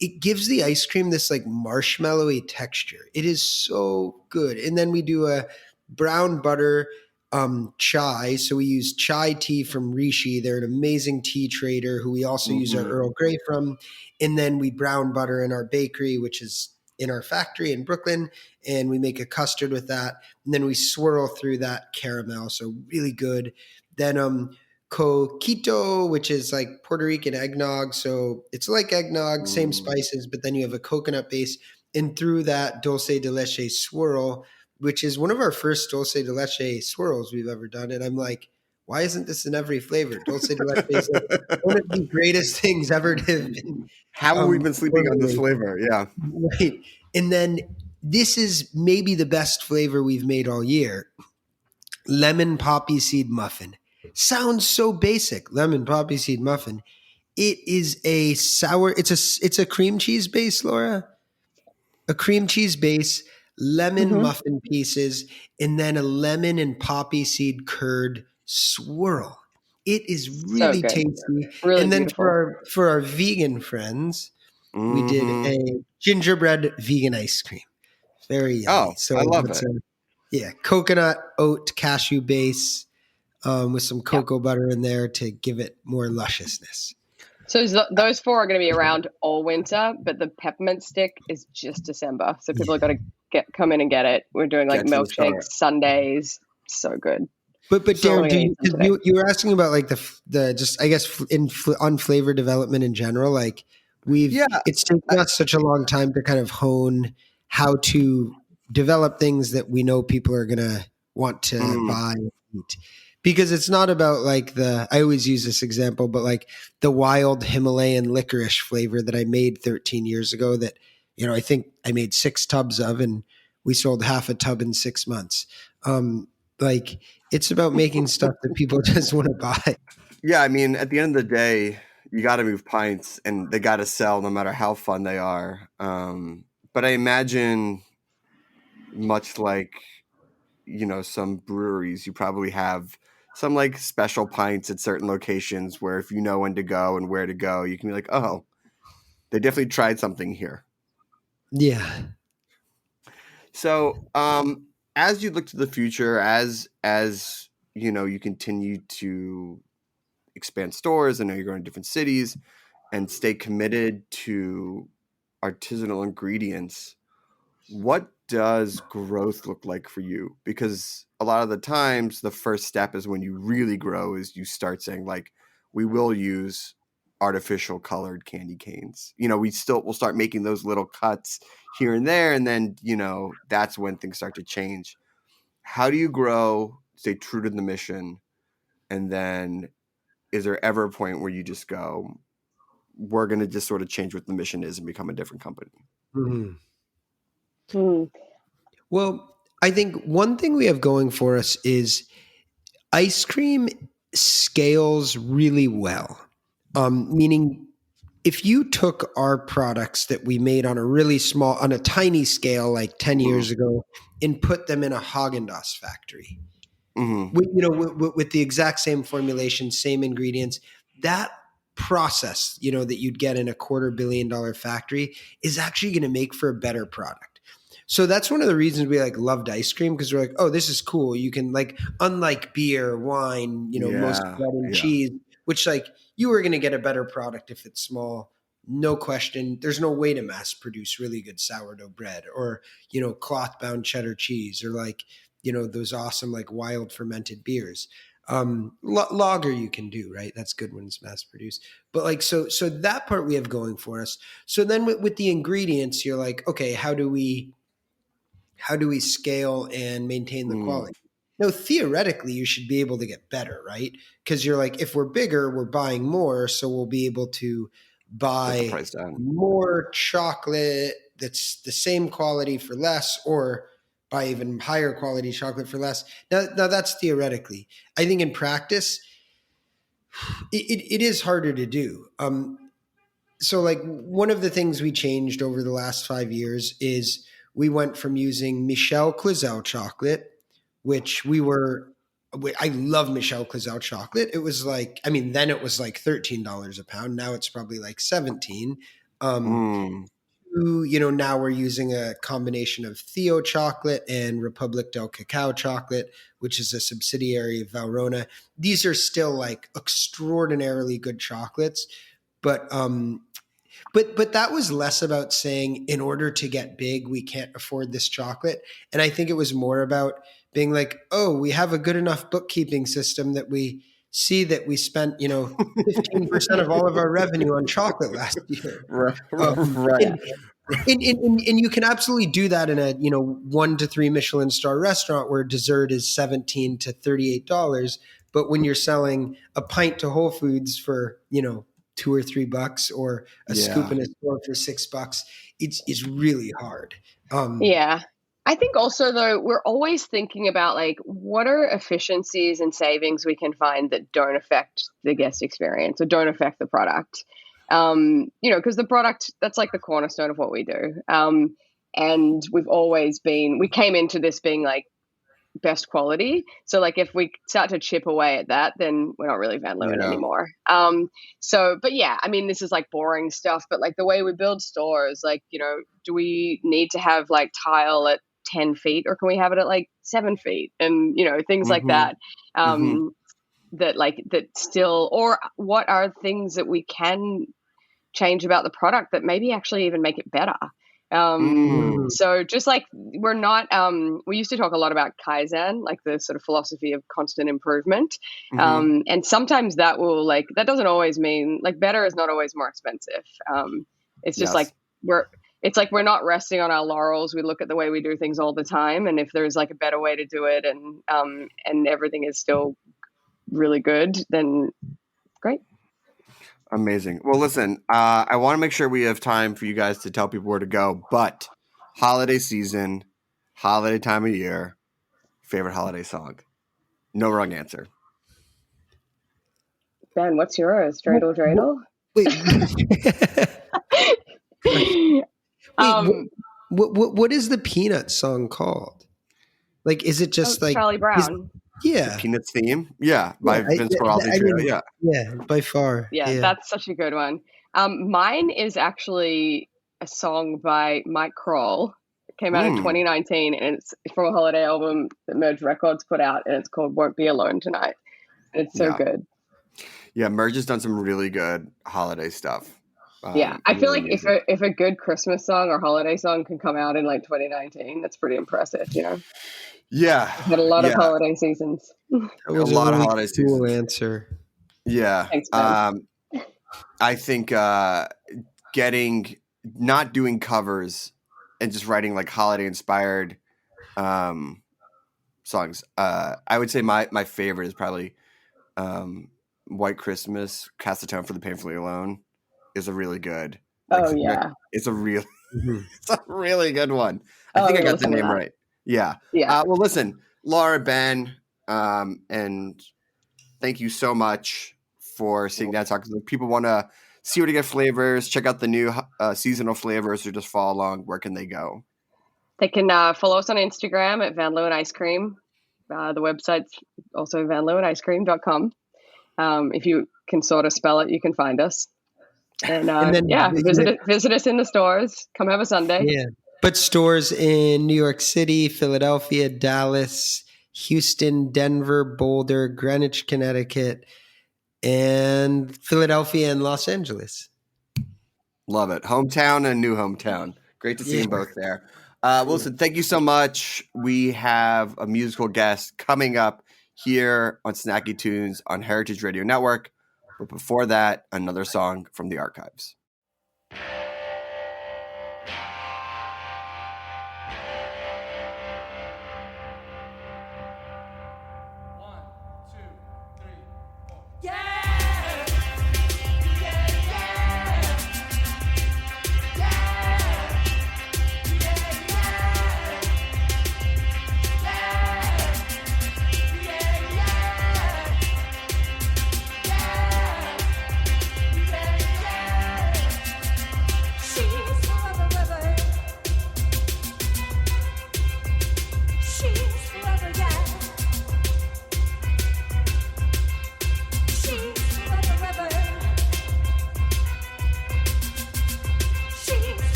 it gives the ice cream this like marshmallowy texture. It is so good. And then we do a brown butter chai. So we use chai tea from Rishi. They're an amazing tea trader who we also use our Earl Grey from. And then we brown butter in our bakery, which is in our factory in Brooklyn. And we make a custard with that. And then we swirl through that caramel. So really good. Then coquito, which is like Puerto Rican eggnog. So it's like eggnog, same spices, but then you have a coconut base. And through that dulce de leche swirl, which is one of our first dulce de leche swirls we've ever done. And I'm like, why isn't this in every flavor? Dulce de leche is like one of the greatest things ever to have been. How have we been sleeping on this flavor? Yeah. Right. And then this is maybe the best flavor we've made all year. Lemon poppy seed muffin. Sounds so basic. Lemon poppy seed muffin. It is a sour. It's a cream cheese base, Laura. A cream cheese base, lemon muffin pieces, and then a lemon and poppy seed curd swirl. It is really tasty. Really and then beautiful. for our vegan friends, we did a gingerbread vegan ice cream. Very yummy. I love it. Coconut oat cashew base with some cocoa butter in there to give it more lusciousness. So those four are going to be around all winter, but the peppermint stick is just December. So people have got to come in and get it. We're doing like milkshakes, sundaes. So good. But Darren, you were asking about like the just I guess on flavor development in general. Like it's taken us such a long time to kind of hone how to develop things that we know people are going to want to buy and eat. Because it's not about like I always use this example, but like the wild Himalayan licorice flavor that I made 13 years ago that, I think I made 6 tubs of, and we sold half a tub in 6 months. Like it's about making stuff that people just want to buy. Yeah. I mean, at the end of the day, you got to move pints and they got to sell no matter how fun they are. But I imagine much like, some breweries, you probably have some like special pints at certain locations where if you know when to go and where to go, you can be like, oh, they definitely tried something here. Yeah. So as you look to the future, as you continue to expand stores. I know you're going to different cities and stay committed to artisanal ingredients. What does growth look like for you? Because a lot of the times the first step is when you really grow is you start saying like, we will use artificial colored candy canes. We'll start making those little cuts here and there. And then, that's when things start to change. How do you grow, stay true to the mission? And then is there ever a point where you just go, we're going to just sort of change what the mission is and become a different company? Well, I think one thing we have going for us is ice cream scales really well. Meaning if you took our products that we made on a tiny scale, like 10 years ago, and put them in a Haagen-Dazs factory, with the exact same formulation, same ingredients, that process, that you'd get in a $250 million factory is actually going to make for a better product. So that's one of the reasons we loved ice cream, because we're like, oh, this is cool. You can unlike beer, wine, most bread and cheese, which you are going to get a better product if it's small. No question. There's no way to mass produce really good sourdough bread or, cloth bound cheddar cheese or those awesome wild fermented beers. Lager you can do, right? That's good when it's mass produced. But so that part we have going for us. So then with the ingredients, you're like, okay, how do we scale and maintain the quality? No, theoretically, you should be able to get better, right? Because you're like, if we're bigger, we're buying more, so we'll be able to buy more chocolate that's the same quality for less, or buy even higher quality chocolate for less. Now that's theoretically. I think in practice, it is harder to do. So one of the things we changed over the last 5 years is we went from using Michel Clazel chocolate, which I love Michel Clazel chocolate. It was then it was $13 a pound. Now it's probably $17. Now we're using a combination of Theo chocolate and Republic del Cacao chocolate, which is a subsidiary of Valrhona. These are still extraordinarily good chocolates, but that was less about saying, in order to get big, we can't afford this chocolate. And I think it was more about being like, oh, we have a good enough bookkeeping system that we see that we spent, 15% of all of our revenue on chocolate last year. Right. And you can absolutely do that in a 1 to 3 Michelin star restaurant where dessert is $17 to $38. But when you're selling a pint to Whole Foods for $2 or $3 or a scoop in a store for $6, it's really hard. I think also though, we're always thinking about what are efficiencies and savings we can find that don't affect the guest experience or don't affect the product. Because the product, that's the cornerstone of what we do. And we came into this being best quality. So if we start to chip away at that, then we're not really Van Leeuwen anymore. This is boring stuff, but the way we build stores, do we need to have tile at 10 feet or can we have it at 7 feet? And, things like that. That still, or what are things that we can change about the product that maybe actually even make it better? So just we're not, we used to talk a lot about Kaizen, the sort of philosophy of constant improvement. And sometimes that will that doesn't always mean better is not always more expensive. It's just we're not resting on our laurels. We look at the way we do things all the time. And if there's a better way to do it and everything is still really good, then great. Amazing. Well, listen, I want to make sure we have time for you guys to tell people where to go, but holiday season, holiday time of year, favorite holiday song? No wrong answer. Ben, what's yours? Dreidel, dreidel? What is the Peanuts song called? Is it just Charlie Brown? Yeah. The Peanuts theme? Yeah. By Vince Guaraldi. Yeah, by far. Yeah, that's such a good one. Mine is actually a song by Mike Kroll Came out in 2019, and it's from a holiday album that Merge Records put out, and it's called Won't Be Alone Tonight. And it's so good. Yeah, Merge has done some really good holiday stuff. I feel like if a good Christmas song or holiday song can come out in like 2019, that's pretty impressive, you know? Yeah. We've had a lot of holiday seasons. That was a lot of really holiday cool seasons. answer. Yeah. Thanks, man. I think not doing covers and just writing like holiday inspired songs. I would say my favorite is probably White Christmas, Cast the Town for the Painfully Alone is a really good. It's a really it's a really good one. I think I got the name right. Yeah. Well, listen, Laura, Ben, and thank you so much for seeing that talk. If people want to see where to get flavors, check out the new seasonal flavors, or just follow along, where can they go? They can follow us on Instagram at Van Leeuwen Ice Cream. The website's also vanleeuwenicecream.com. If you can sort of spell it, you can find us. And then, visit us in the stores. Come have a Sunday. Yeah. But stores in New York City, Philadelphia, Dallas, Houston, Denver, Boulder, Greenwich, Connecticut, and Philadelphia and Los Angeles. Love it. Hometown and new hometown. Great to see you both there. Wilson, thank you so much. We have a musical guest coming up here on Snacky Tunes on Heritage Radio Network. But before that, another song from the archives.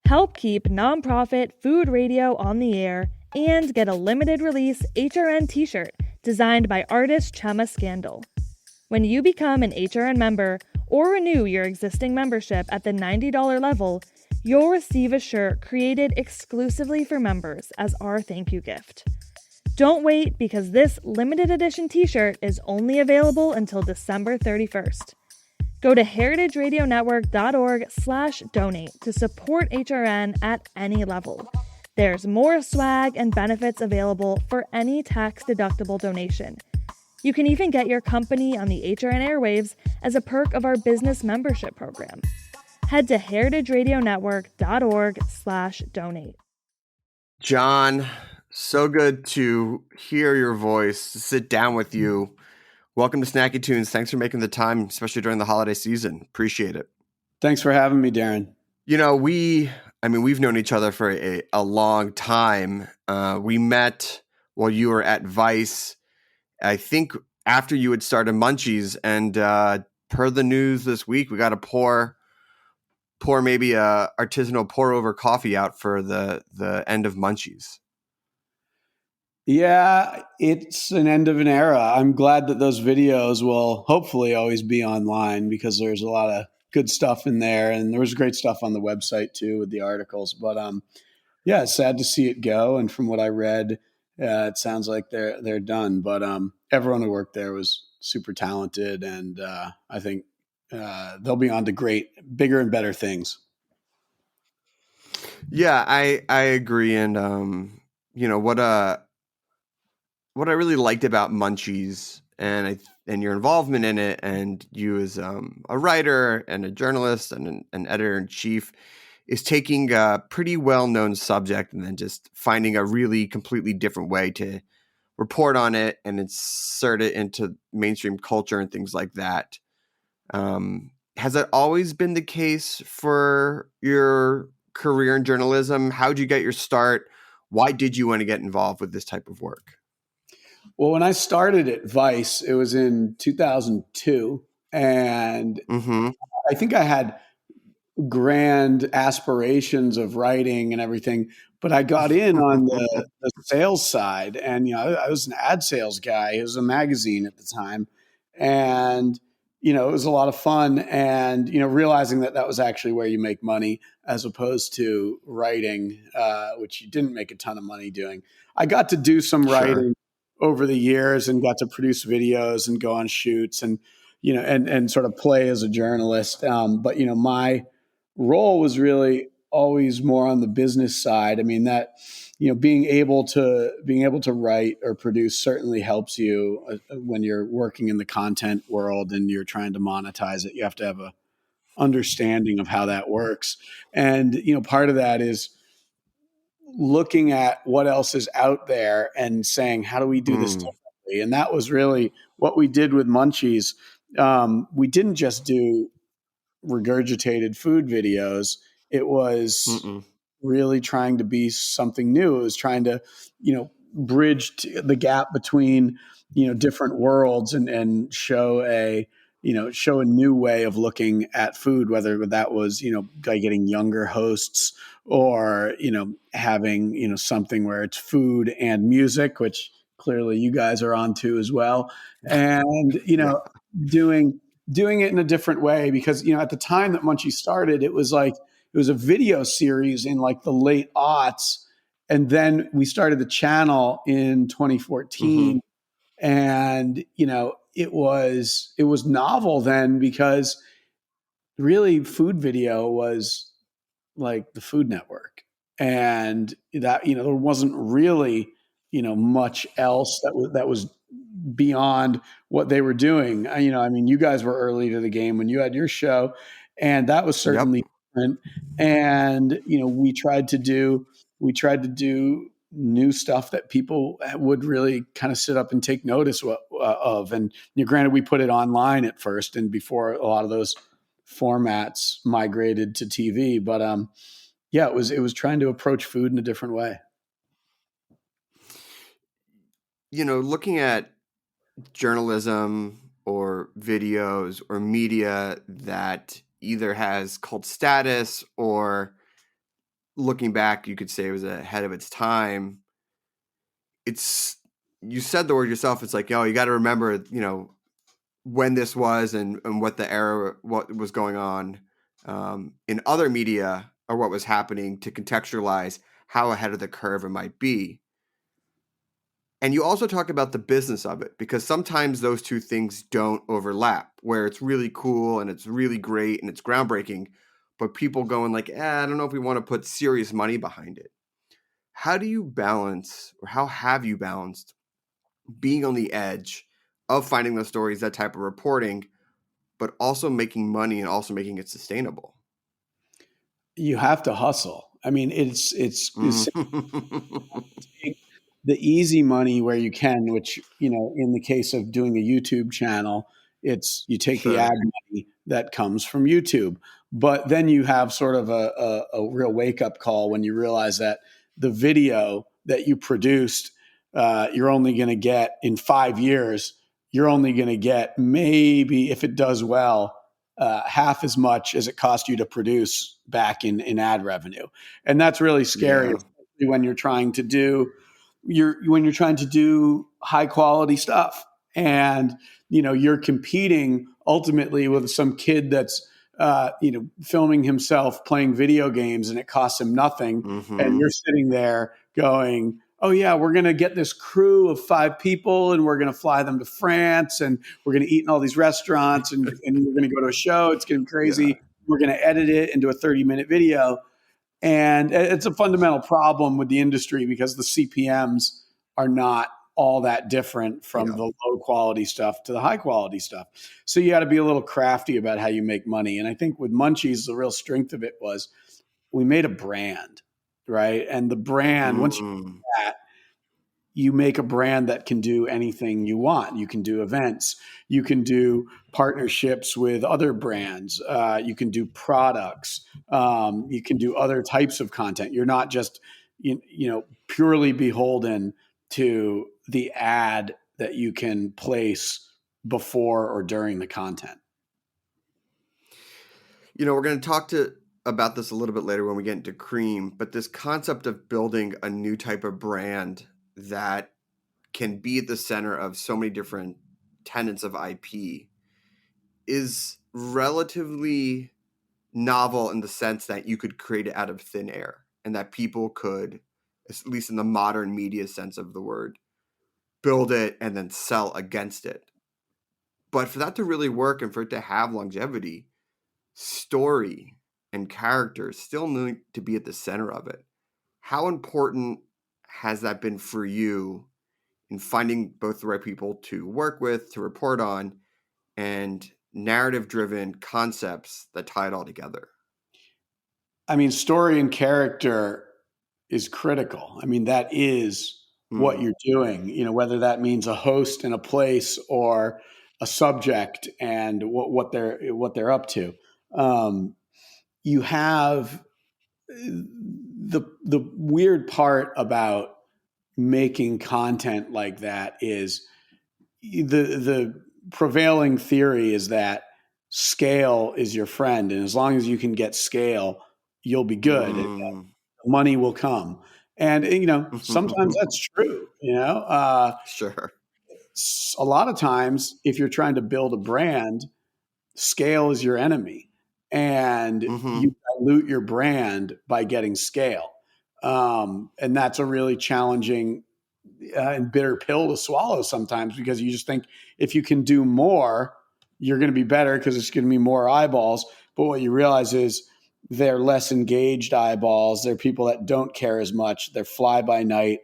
Help keep nonprofit food radio on the air and get a limited release HRN t-shirt designed by artist Chema Scandal. When you become an HRN member or renew your existing membership at the $90 level, you'll receive a shirt created exclusively for members as our thank you gift. Don't wait, because this limited edition t-shirt is only available until December 31st. Go to heritageradionetwork.org/donate to support HRN at any level. There's more swag and benefits available for any tax-deductible donation. You can even get your company on the HRN airwaves as a perk of our business membership program. Head to heritageradionetwork.org/donate. John, so good to hear your voice, to sit down with you. Welcome to Snacky Tunes. Thanks for making the time, especially during the holiday season. Appreciate it. Thanks for having me, Darren. You know, we've known each other for a long time. We met while you were at Vice, I think after you had started Munchies, and per the news this week, we got to pour maybe a artisanal pour over coffee out for the end of Munchies. Yeah, it's an end of an era. I'm glad that those videos will hopefully always be online, because there's a lot of good stuff in there, and there was great stuff on the website too with the articles. But yeah, it's sad to see it go. And from what I read, it sounds like they're done. But everyone who worked there was super talented, and I think they'll be on to bigger and better things. Yeah, I agree. And you know what I really liked about Munchies and your involvement in it, and you as a writer and a journalist and an editor-in-chief, is taking a pretty well-known subject and then just finding a really completely different way to report on it and insert it into mainstream culture and things like that. Has that always been the case for your career in journalism? How did you get your start? Why did you want to get involved with this type of work? Well, when I started at Vice, it was in 2002, and I think I had grand aspirations of writing and everything, but I got in on the sales side, and I was an ad sales guy. It was a magazine at the time, and it was a lot of fun, and realizing that was actually where you make money as opposed to writing, which you didn't make a ton of money doing. I got to do some writing over the years and got to produce videos and go on shoots and and sort of play as a journalist. But my role was really always more on the business side. I mean, that being able to write or produce certainly helps you when you're working in the content world and you're trying to monetize it. You have to have a understanding of how that works, and part of that is looking at what else is out there and saying, how do we do this differently? And that was really what we did with Munchies. We didn't just do regurgitated food videos. It was really trying to be something new. It was trying to, bridge the gap between, different worlds and show a new way of looking at food, whether that was, by getting younger hosts or, having, something where it's food and music, which clearly you guys are onto as well. And, doing it in a different way, because, at the time that Munchie started, it was a video series in like the late aughts. And then we started the channel in 2014. And, it was novel then, because really food video was like the Food Network, and that, there wasn't really, much else that was beyond what they were doing. I mean, you guys were early to the game when you had your show, and that was certainly different. And, we tried to do new stuff that people would really kind of sit up and take notice of. And granted, we put it online at first, and before a lot of those formats migrated to TV, but yeah, it was trying to approach food in a different way. Looking at journalism or videos or media that either has cult status or looking back, you could say it was ahead of its time. You said the word yourself. It's like, you got to remember, when this was and what the era, what was going on in other media or what was happening to contextualize how ahead of the curve it might be. And you also talk about the business of it, because sometimes those two things don't overlap, where it's really cool and it's really great and it's groundbreaking, but people going like, I don't know if we want to put serious money behind it. How do you balance, or how have you balanced being on the edge of finding those stories, that type of reporting, but also making money and also making it sustainable? You have to hustle. I mean, it's the easy money where you can, which, in the case of doing a YouTube channel, you take the ad money that comes from YouTube. But then you have sort of a real wake up call when you realize that the video that you produced, you're only going to get in 5 years, you're only going to get, maybe if it does well, half as much as it cost you to produce back in ad revenue. And that's really scary, especially when you're trying to do high quality stuff, and you're competing ultimately with some kid that's filming himself playing video games, and it costs him nothing. And you're sitting there going, oh yeah, we're going to get this crew of 5 people and we're going to fly them to France and we're going to eat in all these restaurants and we're going to go to a show. It's going to be crazy. Yeah. We're going to edit it into a 30-minute video. And it's a fundamental problem with the industry because the CPMs are not all that different from the low quality stuff to the high quality stuff. So you got to be a little crafty about how you make money. And I think with Munchies, the real strength of it was we made a brand, right? And the brand, once you do that, you make a brand that can do anything you want. You can do events. You can do partnerships with other brands. You can do products. You can do other types of content. You're not just, purely beholden to the ad that you can place before or during the content. We're going to talk about this a little bit later when we get into CREEM, but this concept of building a new type of brand that can be at the center of so many different tenets of IP is relatively novel in the sense that you could create it out of thin air, and that people could, at least in the modern media sense of the word, build it and then sell against it. But for that to really work and for it to have longevity, story and characters still need to be at the center of it. How important has that been for you in finding both the right people to work with, to report on, and narrative-driven concepts that tie it all together? I mean, story and character is critical. I mean, that is what you're doing, whether that means a host in a place or a subject and what they're up to. You have the weird part about making content like that is the prevailing theory is that scale is your friend, and as long as you can get scale, you'll be good. And money will come, and sometimes that's true. Sure. A lot of times, if you're trying to build a brand, scale is your enemy, and you dilute your brand by getting scale. And that's a really challenging and bitter pill to swallow sometimes, because you just think if you can do more, you're going to be better because it's going to be more eyeballs. But what you realize is they're less engaged eyeballs. They're people that don't care as much. They're fly by night.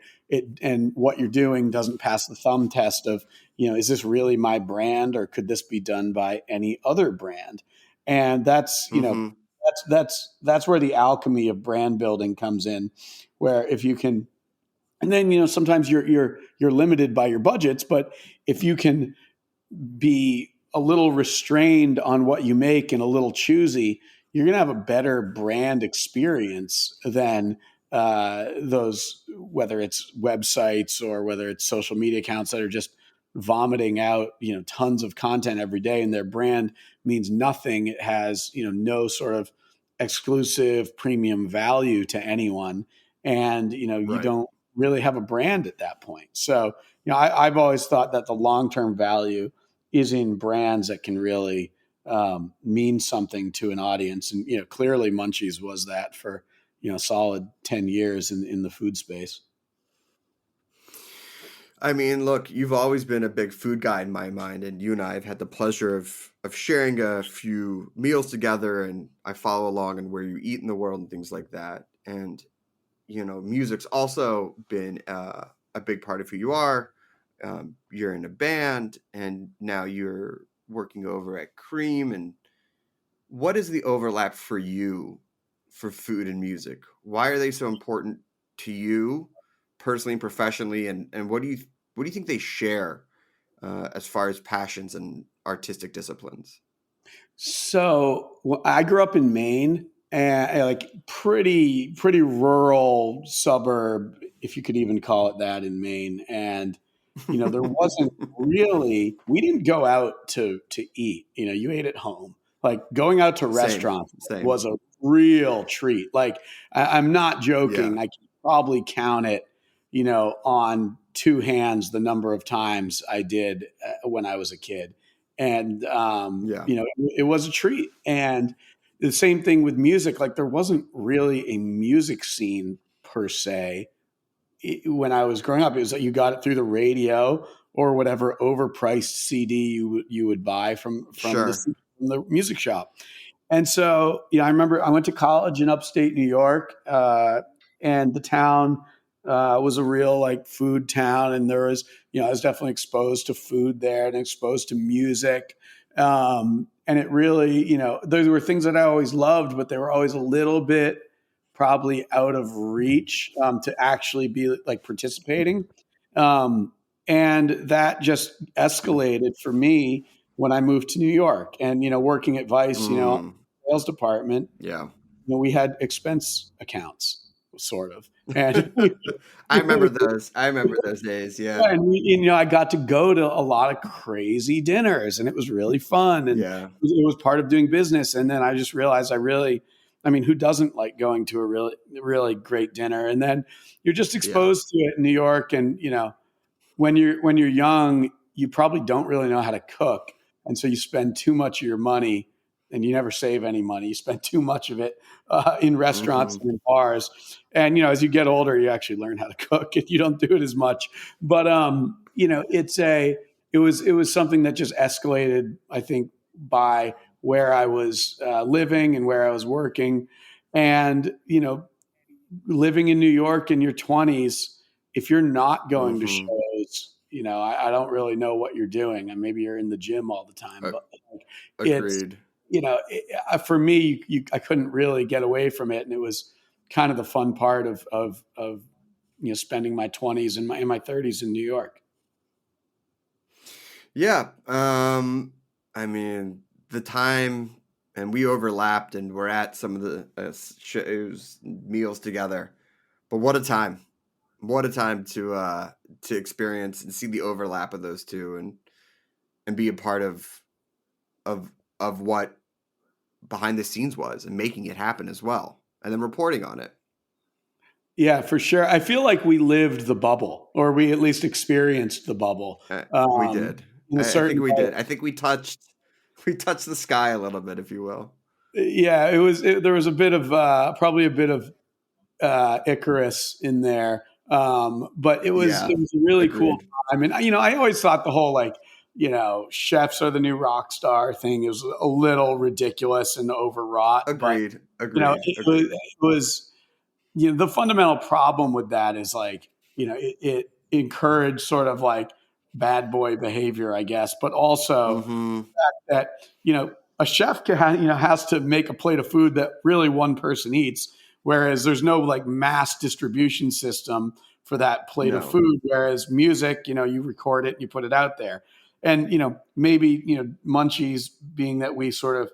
And what you're doing doesn't pass the thumb test of, is this really my brand, or could this be done by any other brand? And that's, that's where the alchemy of brand building comes in, where if you can, and then, sometimes you're limited by your budgets, but if you can be a little restrained on what you make and a little choosy, you're going to have a better brand experience than those, whether it's websites or whether it's social media accounts that are just vomiting out, tons of content every day, and their brand means nothing. It has, no sort of exclusive premium value to anyone. And, you Right. don't really have a brand at that point. So, I've always thought that the long-term value is in brands that can really mean something to an audience. And, clearly Munchies was that for, a solid 10 years in the food space. I mean, look, you've always been a big food guy in my mind, and you and I have had the pleasure of sharing a few meals together, and I follow along on where you eat in the world and things like that. And, music's also been a big part of who you are. You're in a band, and now you're working over at CREEM. And what is the overlap for you for food and music? Why are they so important to you personally and professionally? And what do you think they share as far as passions and artistic disciplines? So I grew up in Maine, and like pretty rural suburb, if you could even call it that, in Maine. And there wasn't really, we didn't go out to eat. You ate at home. Like going out to restaurants Same. was a real treat. Like I'm not joking. Yeah. I can probably count it, on two hands the number of times I did when I was a kid. And it was a treat. And the same thing with music. Like there wasn't really a music scene per se when I was growing up. It was like you got it through the radio or whatever overpriced CD you would buy from Sure. the music shop. And so, I remember I went to college in upstate New York, and the town was a real like food town. And there was, I was definitely exposed to food there and exposed to music. And it really, there were things that I always loved, but they were always a little bit probably out of reach to actually be like participating. And that just escalated for me when I moved to New York and, working at Vice, sales department. Yeah. We had expense accounts sort of. And I remember those days. Yeah. And I got to go to a lot of crazy dinners and it was really fun. And Yeah. it was part of doing business. And then I just realized who doesn't like going to a really, really great dinner? And then you're just exposed to it in New York. And, when you're young, you probably don't really know how to cook. And so you spend too much of your money and you never save any money. You spend too much of it in restaurants and in bars. And, as you get older, you actually learn how to cook and you don't do it as much. But, it was something that just escalated, I think, by where I was living and where I was working. And, living in New York in your 20s, if you're not going to shows, I don't really know what you're doing. And maybe you're in the gym all the time. But Agreed. For me, I couldn't really get away from it. And it was kind of the fun part of spending my 20s and my 30s in New York. Yeah. I mean, the time, and we overlapped and we're at some of the meals together. But what a time. What a time to experience and see the overlap of those two and be a part of what behind the scenes was and making it happen as well. And then reporting on it. Yeah, for sure. I feel like we lived the bubble, or we at least experienced the bubble. We did. I think we did. I think we touched the sky a little bit, if you will. Yeah, there was a bit of probably a bit of Icarus in there, but it was a really cool time. And I always thought the whole chefs are the new rock star thing is a little ridiculous and overwrought. Agreed. It was the fundamental problem with that is it encouraged sort of like bad boy behavior, I guess, but also the fact that a chef has to make a plate of food that really one person eats, whereas there's no like mass distribution system for that plate of food. Whereas music, you record it, you put it out there. And, maybe, Munchies, being that we sort of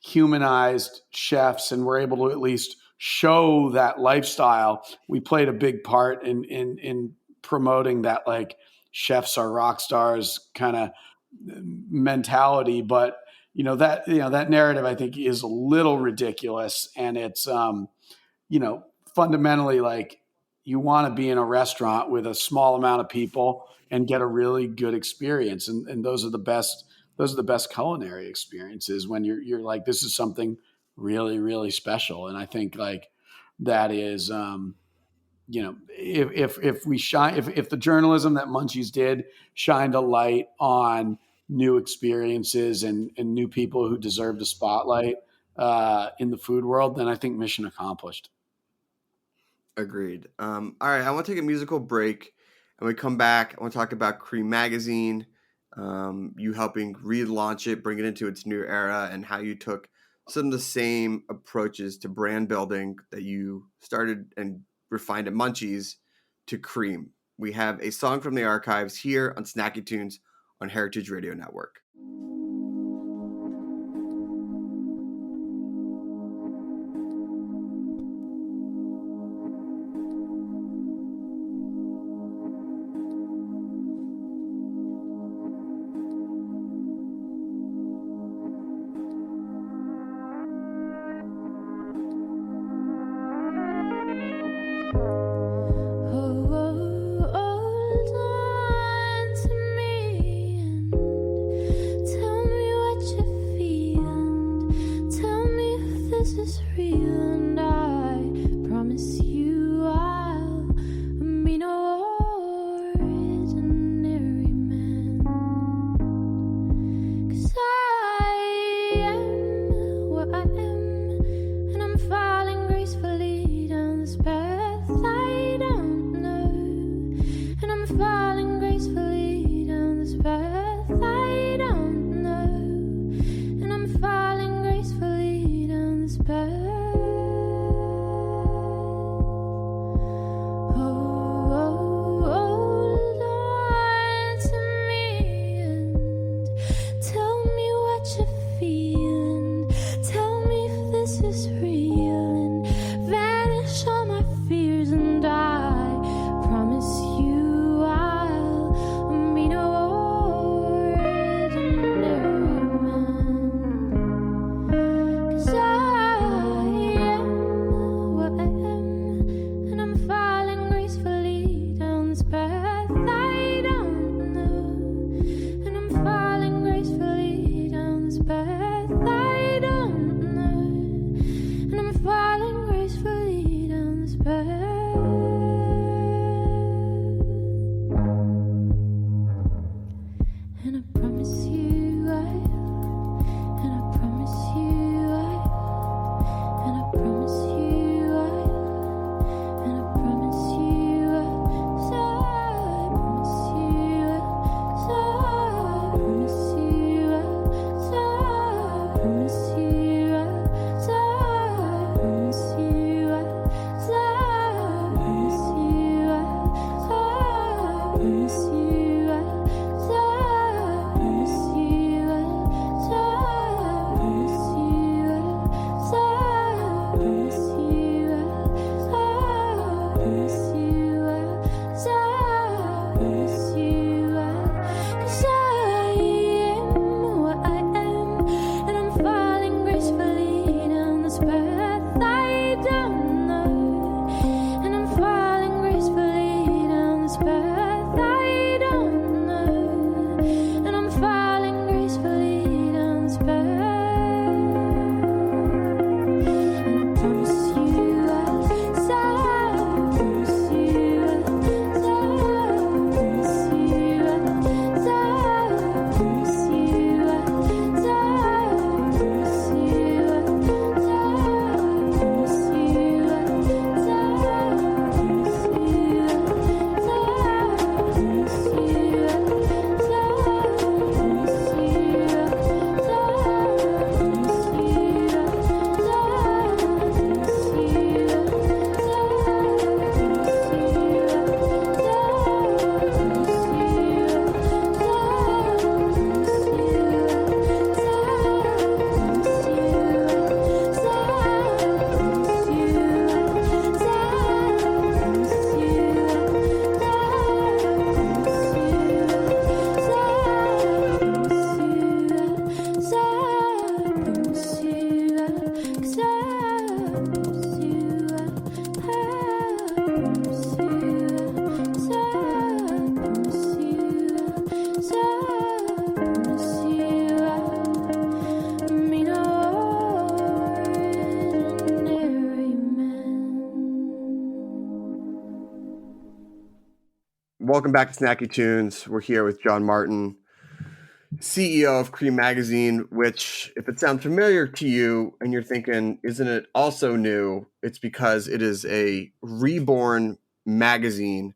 humanized chefs and were able to at least show that lifestyle, we played a big part in promoting that like chefs are rock stars kind of mentality. But, that narrative I think is a little ridiculous, and it's fundamentally like you want to be in a restaurant with a small amount of people and get a really good experience, and those are the best culinary experiences when you're like, this is something really, really special. And I think like that is if the journalism that Munchies did shined a light on new experiences and new people who deserved a spotlight in the food world, then I think mission accomplished. Agreed. All right, I want to take a musical break, and when we come back, I want to talk about CREEM Magazine, you helping relaunch it, bring it into its new era, and how you took some of the same approaches to brand building that you started and refined at Munchies to CREEM. We have a song from the archives here on Snacky Tunes on Heritage Radio Network. Hold on to me and tell Welcome back to Snacky Tunes. We're here with John Martin, CEO of CREEM Magazine, which, if it sounds familiar to you and you're thinking, isn't it also new? It's because it is a reborn magazine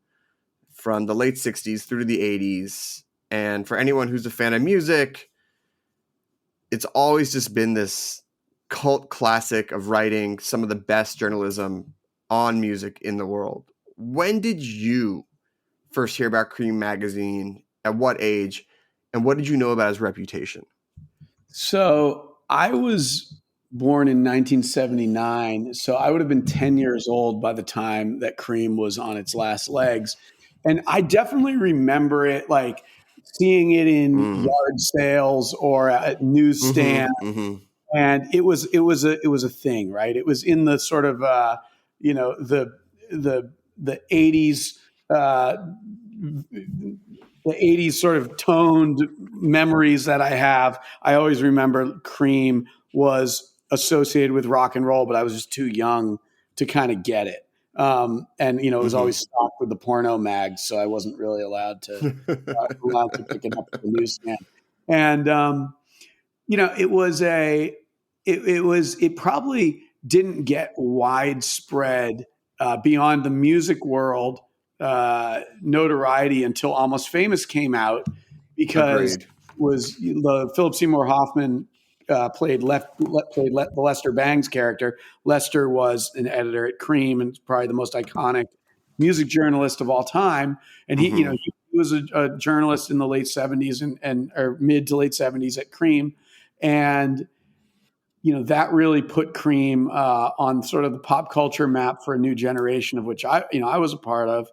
from the late 60s through to the 80s. And for anyone who's a fan of music, it's always just been this cult classic of writing some of the best journalism on music in the world. When did you first hear about CREEM Magazine? At what age? And what did you know about his reputation? So I was born in 1979. So I would have been 10 years old by the time that CREEM was on its last legs. And I definitely remember it, like seeing it in yard sales or at newsstands. And it was a thing, right? It was in the sort of the 80s the 80s sort of toned memories that I have. I always remember CREEM was associated with rock and roll, but I was just too young to kind of get it. And it was always stocked with the porno mags, so I wasn't really allowed to pick it up at the newsstand. And it probably didn't get widespread beyond the music world notoriety until Almost Famous came out, because it was the Philip Seymour Hoffman played the Lester Bangs character. Lester was an editor at CREEM and probably the most iconic music journalist of all time. And he was a journalist in the late 70s and or mid to late 70s at CREEM. And that really put CREEM on sort of the pop culture map for a new generation, of which I was a part of.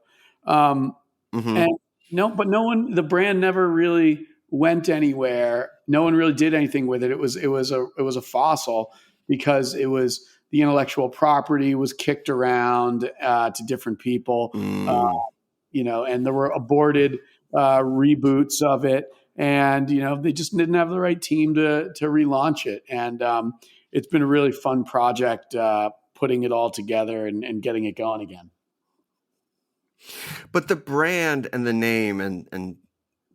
And the brand never really went anywhere. No one really did anything with it. It was a fossil, because it was the intellectual property was kicked around to different people, and there were aborted reboots of it. And, they just didn't have the right team to relaunch it. And it's been a really fun project putting it all together and getting it going again. But the brand and the name and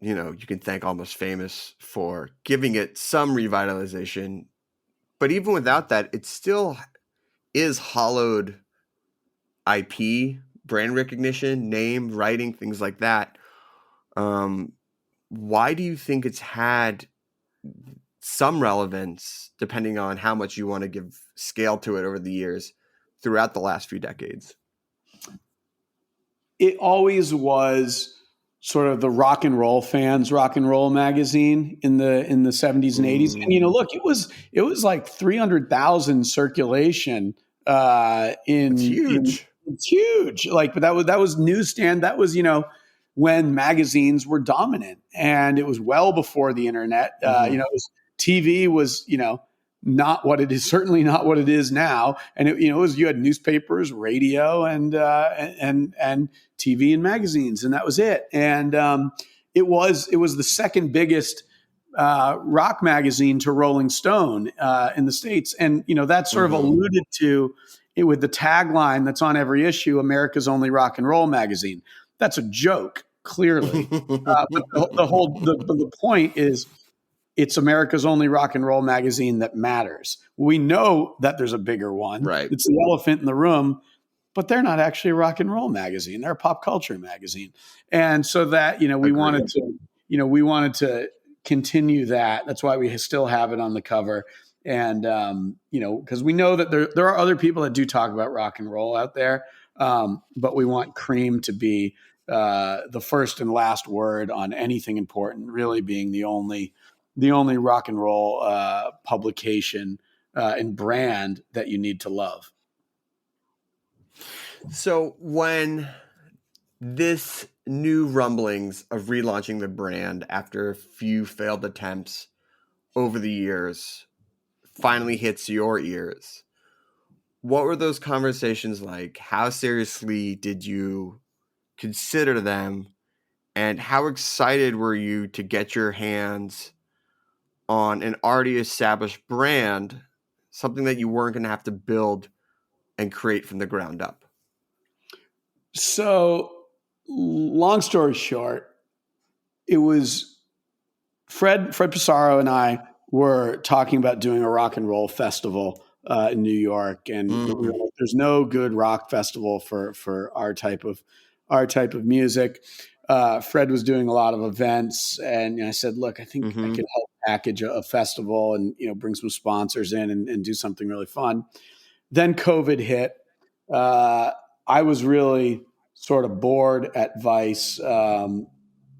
you can thank Almost Famous for giving it some revitalization. But even without that, it still is hollowed IP, brand recognition, name, writing, things like that. Why do you think it's had some relevance, depending on how much you want to give scale to it over the years, throughout the last few decades? It always was sort of the rock and roll fans' rock and roll magazine in the 70s and 80s. And look, it was like 300,000 circulation It's huge. It's huge. Like, but that was newsstand. That was when magazines were dominant, and it was well before the internet. TV was not what it is, certainly not what it is now. And it was, you had newspapers, radio, and TV and magazines, and that was it. And it was the second biggest rock magazine to Rolling Stone in the States. And that's sort of alluded to it with the tagline that's on every issue: America's only rock and roll magazine. That's a joke, clearly. But the point is, it's America's only rock and roll magazine that matters. We know that there's a bigger one. Right. It's the elephant in the room, but they're not actually a rock and roll magazine. They're a pop culture magazine. And so that, we wanted to continue that. That's why we still have it on the cover. And, because we know that there are other people that do talk about rock and roll out there. But we want CREEM to be the first and last word on anything important, really being the only rock and roll publication and brand that you need to love. So when this new rumblings of relaunching the brand after a few failed attempts over the years finally hits your ears, what were those conversations like? How seriously did you consider them? And how excited were you to get your hands on an already established brand, something that you weren't going to have to build and create from the ground up? So long story short, it was Fred Pissarro and I were talking about doing a rock and roll festival in New York, and we were like, "There's no good rock festival for our type of music." Fred was doing a lot of events, and I said, "Look, I think I could help package a festival and bring some sponsors in and do something really fun." Then COVID hit. I was really sort of bored at Vice.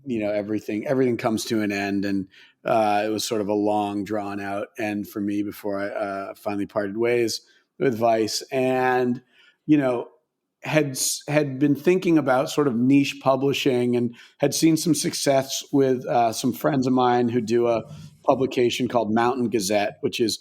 Everything comes to an end, and it was sort of a long, drawn out end for me before I finally parted ways with Vice, and had been thinking about sort of niche publishing, and had seen some success with some friends of mine who do a publication called Mountain Gazette, which is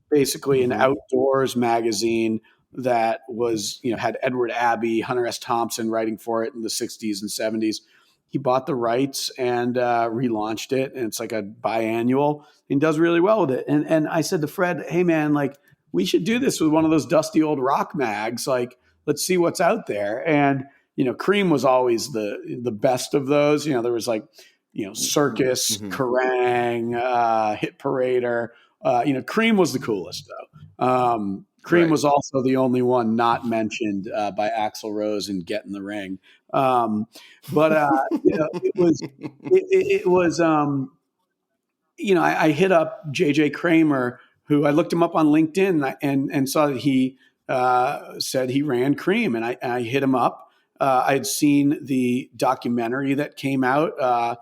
basically an outdoors magazine that was, had Edward Abbey, Hunter S. Thompson writing for it in the 60s and 70s. He bought the rights and relaunched it, and it's like a biannual, and does really well with it. And I said to Fred, "Hey man, like we should do this with one of those dusty old rock mags. Like, let's see what's out there." And CREEM was always the best of those. There was like Circus, Kerrang, Hit Parader. CREEM was the coolest though. CREEM was also the only one not mentioned by Axl Rose in Get in the Ring. It was I hit up JJ Kramer, who I looked him up on LinkedIn and saw that he said he ran CREEM, and I hit him up. I had seen the documentary that came out,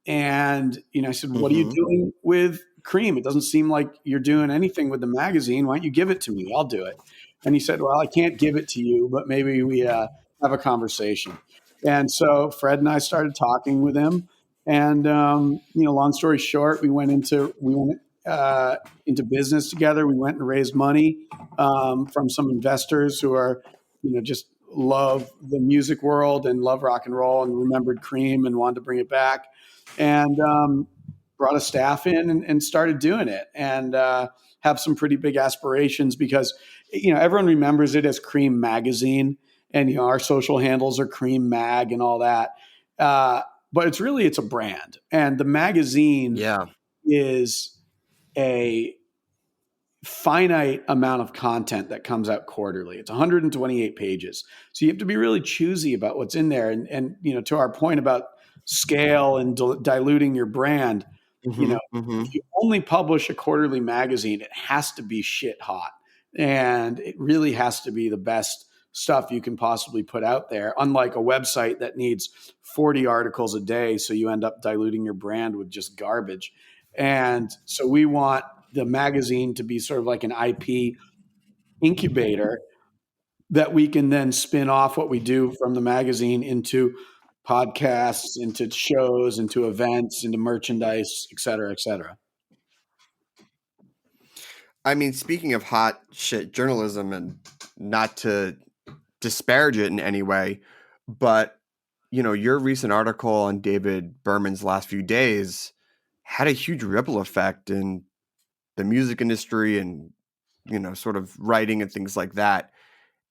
and I said, "What are you doing with CREEM? It doesn't seem like you're doing anything with the magazine. Why don't you give it to me? I'll do it." And he said, "Well, I can't give it to you, but maybe we have a conversation." And so Fred and I started talking with him, and long story short, we went into business together. We went and raised money from some investors who are just love the music world and love rock and roll and remembered CREEM and wanted to bring it back, and brought a staff in and started doing it, and have some pretty big aspirations because everyone remembers it as CREEM Magazine, and our social handles are CREEM Mag and all that, but it's a brand, and the magazine is a finite amount of content that comes out quarterly. It's 128 pages. So you have to be really choosy about what's in there. And to our point about scale and diluting your brand, if you only publish a quarterly magazine, it has to be shit hot. And it really has to be the best stuff you can possibly put out there, unlike a website that needs 40 articles a day. So you end up diluting your brand with just garbage. And so we want the magazine to be sort of like an IP incubator that we can then spin off what we do from the magazine into podcasts, into shows, into events, into merchandise, et cetera, et cetera. I mean, speaking of hot shit journalism, and not to disparage it in any way, but your recent article on David Berman's last few days had a huge ripple effect in the music industry and sort of writing and things like that.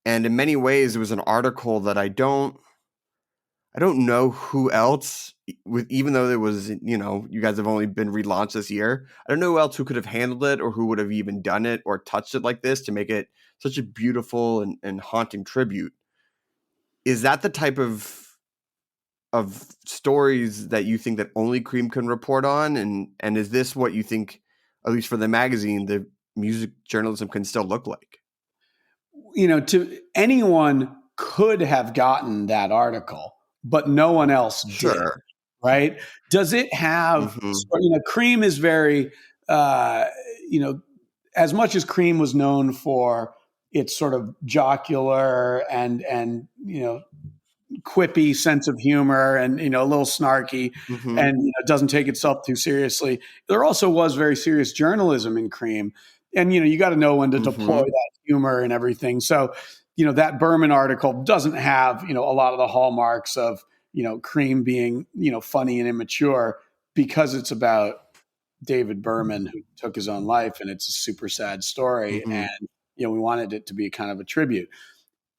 And in many ways, it was an article that I don't know who else, even though it was, you guys have only been relaunched this year. I don't know who else who could have handled it or who would have even done it or touched it like this to make it such a beautiful and haunting tribute. Is that the type of stories that you think that only CREEM can report on? And is this what you think, at least for the magazine, the music journalism can still look like? To anyone could have gotten that article, but no one else did, right? Does it have, CREEM is very, as much as CREEM was known for its sort of jocular and quippy sense of humor and a little snarky, and doesn't take itself too seriously, there also was very serious journalism in CREEM, and you got to know when to deploy that humor and everything. So that Berman article doesn't have a lot of the hallmarks of CREEM being funny and immature, because it's about David Berman, who took his own life, and it's a super sad story, and we wanted it to be kind of a tribute.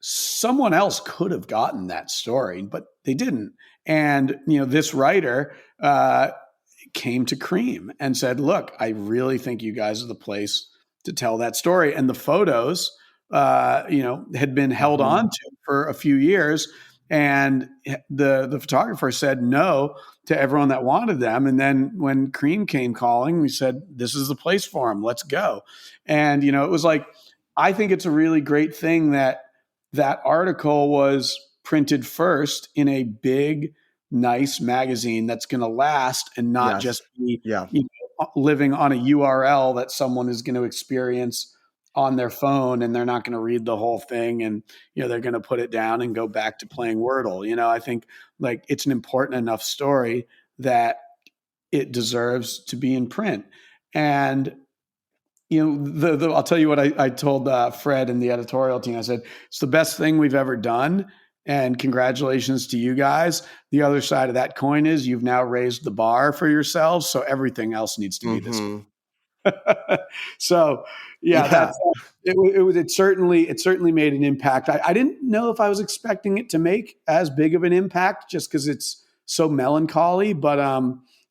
someone else could have gotten that story, but they didn't. And, this writer came to CREEM and said, look, I really think you guys are the place to tell that story. And the photos, had been held on to for a few years. And the photographer said no to everyone that wanted them. And then when CREEM came calling, we said, this is the place for them. Let's go. And, it was like, I think it's a really great thing that article was printed first in a big, nice magazine that's going to last and not just be living on a URL that someone is going to experience on their phone, and they're not going to read the whole thing, and they're going to put it down and go back to playing Wordle. I think like it's an important enough story that it deserves to be in print. And I'll tell you what I told Fred and the editorial team. I said, it's the best thing we've ever done. And congratulations to you guys. The other side of that coin is you've now raised the bar for yourselves. So everything else needs to be this way. So that's, it certainly made an impact. I didn't know if I was expecting it to make as big of an impact just because it's so melancholy, but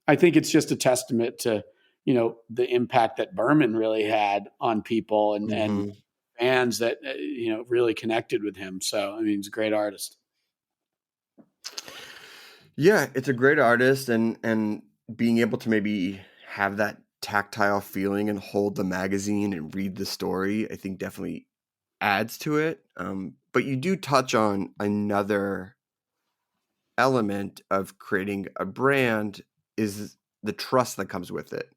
I think it's just a testament to the impact that Berman really had on people and fans that really connected with him. So he's a great artist. Yeah, it's a great artist, and being able to maybe have that tactile feeling and hold the magazine and read the story, I think definitely adds to it. But you do touch on another element of creating a brand is the trust that comes with it.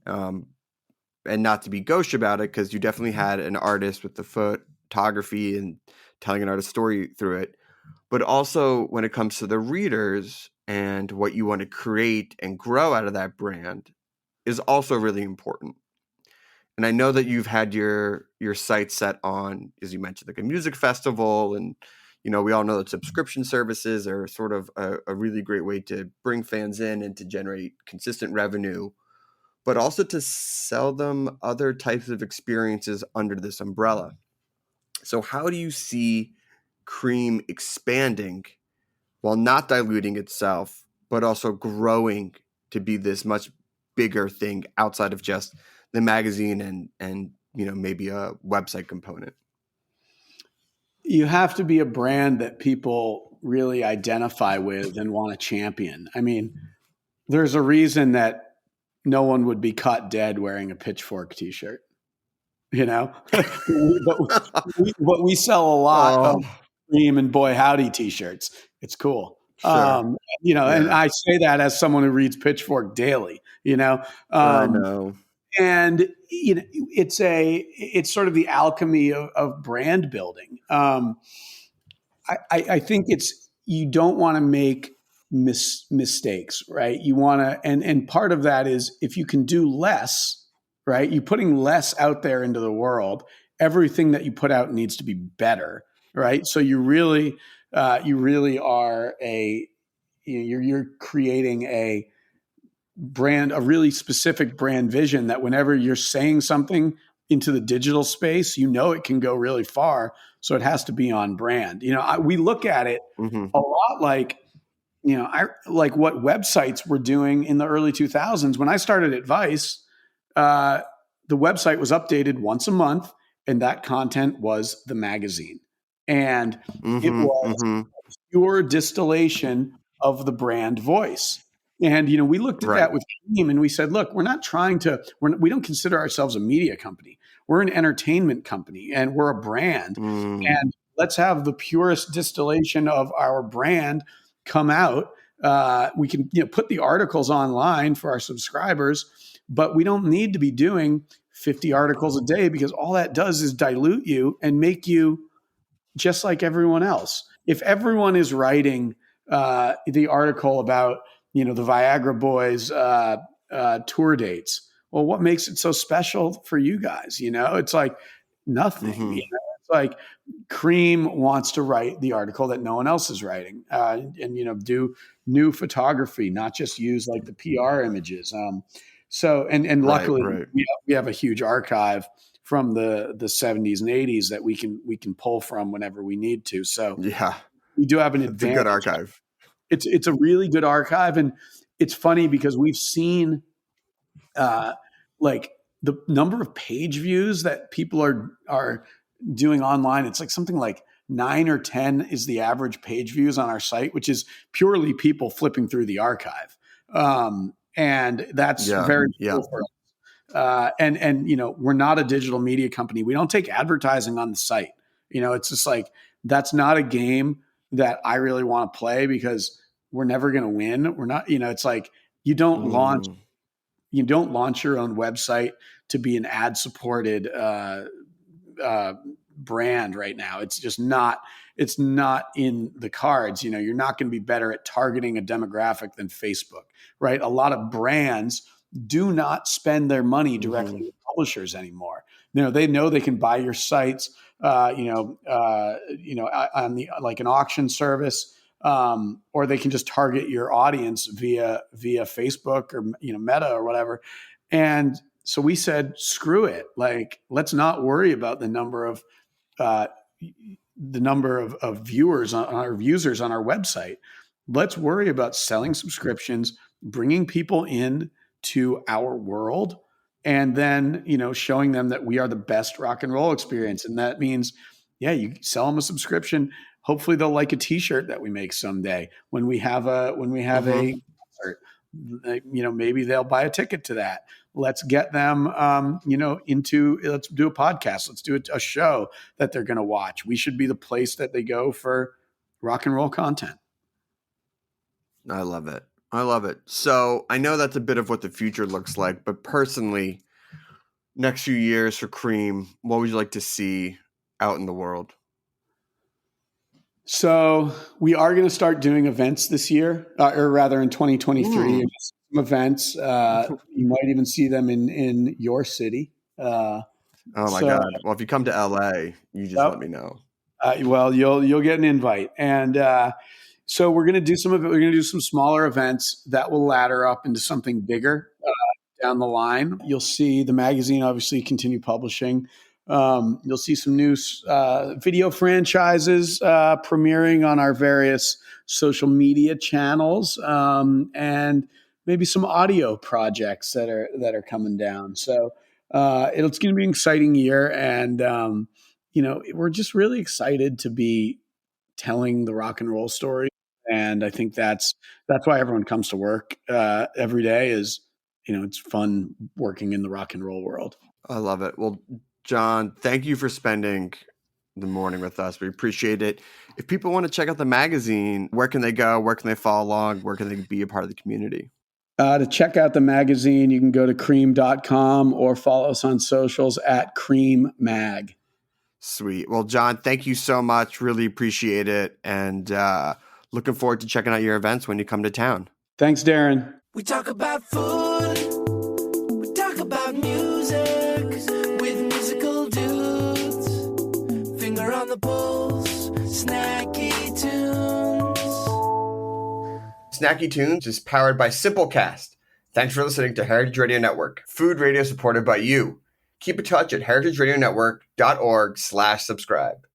And not to be gauche about it, because you definitely had an artist with the photography and telling an artist's story through it. But also when it comes to the readers and what you want to create and grow out of that brand is also really important. And I know that you've had your sights set on, as you mentioned, like a music festival. And, we all know that subscription services are sort of a really great way to bring fans in and to generate consistent revenue, but also to sell them other types of experiences under this umbrella. So how do you see CREEM expanding while not diluting itself, but also growing to be this much bigger thing outside of just the magazine and maybe a website component? You have to be a brand that people really identify with and want to champion. There's a reason that no one would be caught dead wearing a Pitchfork t-shirt, but we sell a lot of CREEM and Boy Howdy t-shirts. It's cool. Sure. And I say that as someone who reads Pitchfork daily, I know. And it's sort of the alchemy of brand building. I think you don't want to make mistakes, right? You want to, and part of that is if you can do less, right? You're putting less out there into the world. Everything that you put out needs to be better, right? So you really are you're creating a brand, a really specific brand vision that whenever you're saying something into the digital space, it can go really far. So it has to be on brand. We look at it a lot like, like what websites were doing in the early 2000s. When I started at Vice, the website was updated once a month, and that content was the magazine. And it was pure distillation of the brand voice. And, we looked at that with CREEM and we said, look, we don't consider ourselves a media company. We're an entertainment company and we're a brand. And let's have the purest distillation of our brand come out. We can, put the articles online for our subscribers, but we don't need to be doing 50 articles a day because all that does is dilute you and make you just like everyone else. If everyone is writing the article about, the Viagra Boys tour dates, well, what makes it so special for you guys? It's like nothing. It's like CREEM wants to write the article that no one else is writing, and do new photography, not just use like the PR images. So luckily we we have a huge archive from the 70s and 80s that we can pull from whenever we need to. So yeah, we do have an it's a advantage. good archive. It's a really good archive, and it's funny because we've seen like the number of page views that people are doing online. It's like something like 9 or 10 is the average page views on our site, which is purely people flipping through the archive. And that's very cool for us. And we're not a digital media company. We don't take advertising on the site. It's just like, that's not a game that I really want to play because we're never going to win. We're not, it's like you don't launch your own website to be an ad supported brand right now. It's just not, it's not in the cards. You're not going to be better at targeting a demographic than Facebook, right? A lot of brands do not spend their money directly with publishers anymore. They know they can buy your sites, on the like an auction service, or they can just target your audience via Facebook or Meta or whatever. And so we said, screw it. Like, let's not worry about the number of viewers on our users on our website. Let's worry about selling subscriptions, bringing people in to our world, and then showing them that we are the best rock and roll experience. And that means, you sell them a subscription. Hopefully they'll like a T-shirt that we make someday when we have a concert. Maybe they'll buy a ticket to that. Let's get them, let's do a podcast. Let's do a show that they're going to watch. We should be the place that they go for rock and roll content. I love it. So I know that's a bit of what the future looks like, but personally, next few years for CREEM, what would you like to see out in the world? So we are going to start doing events this year, or rather in 2023. Some events. You might even see them in your city. Oh my God! Well, if you come to LA, you just let me know. Well, you'll get an invite, and so we're going to do some of it. We're going to do some smaller events that will ladder up into something bigger down the line. You'll see the magazine obviously continue publishing. You'll see some new video franchises premiering on our various social media channels, and maybe some audio projects that are coming down. So it's going to be an exciting year, and we're just really excited to be telling the rock and roll story. And I think that's why everyone comes to work every day. Is it's fun working in the rock and roll world. I love it. Well, John, thank you for spending the morning with us. We appreciate it. If people want to check out the magazine, where can they go? Where can they follow along? Where can they be a part of the community? To check out the magazine, you can go to creem.com or follow us on socials at CREEMMag. Sweet. Well, John, thank you so much. Really appreciate it. And looking forward to checking out your events when you come to town. Thanks, Darren. We talk about food. We talk about music with musical dudes. Finger on the pulse. Snacky Tunes. Snacky Tunes is powered by Simplecast. Thanks for listening to Heritage Radio Network, food radio supported by you. Keep in touch at heritageradionetwork.org/subscribe.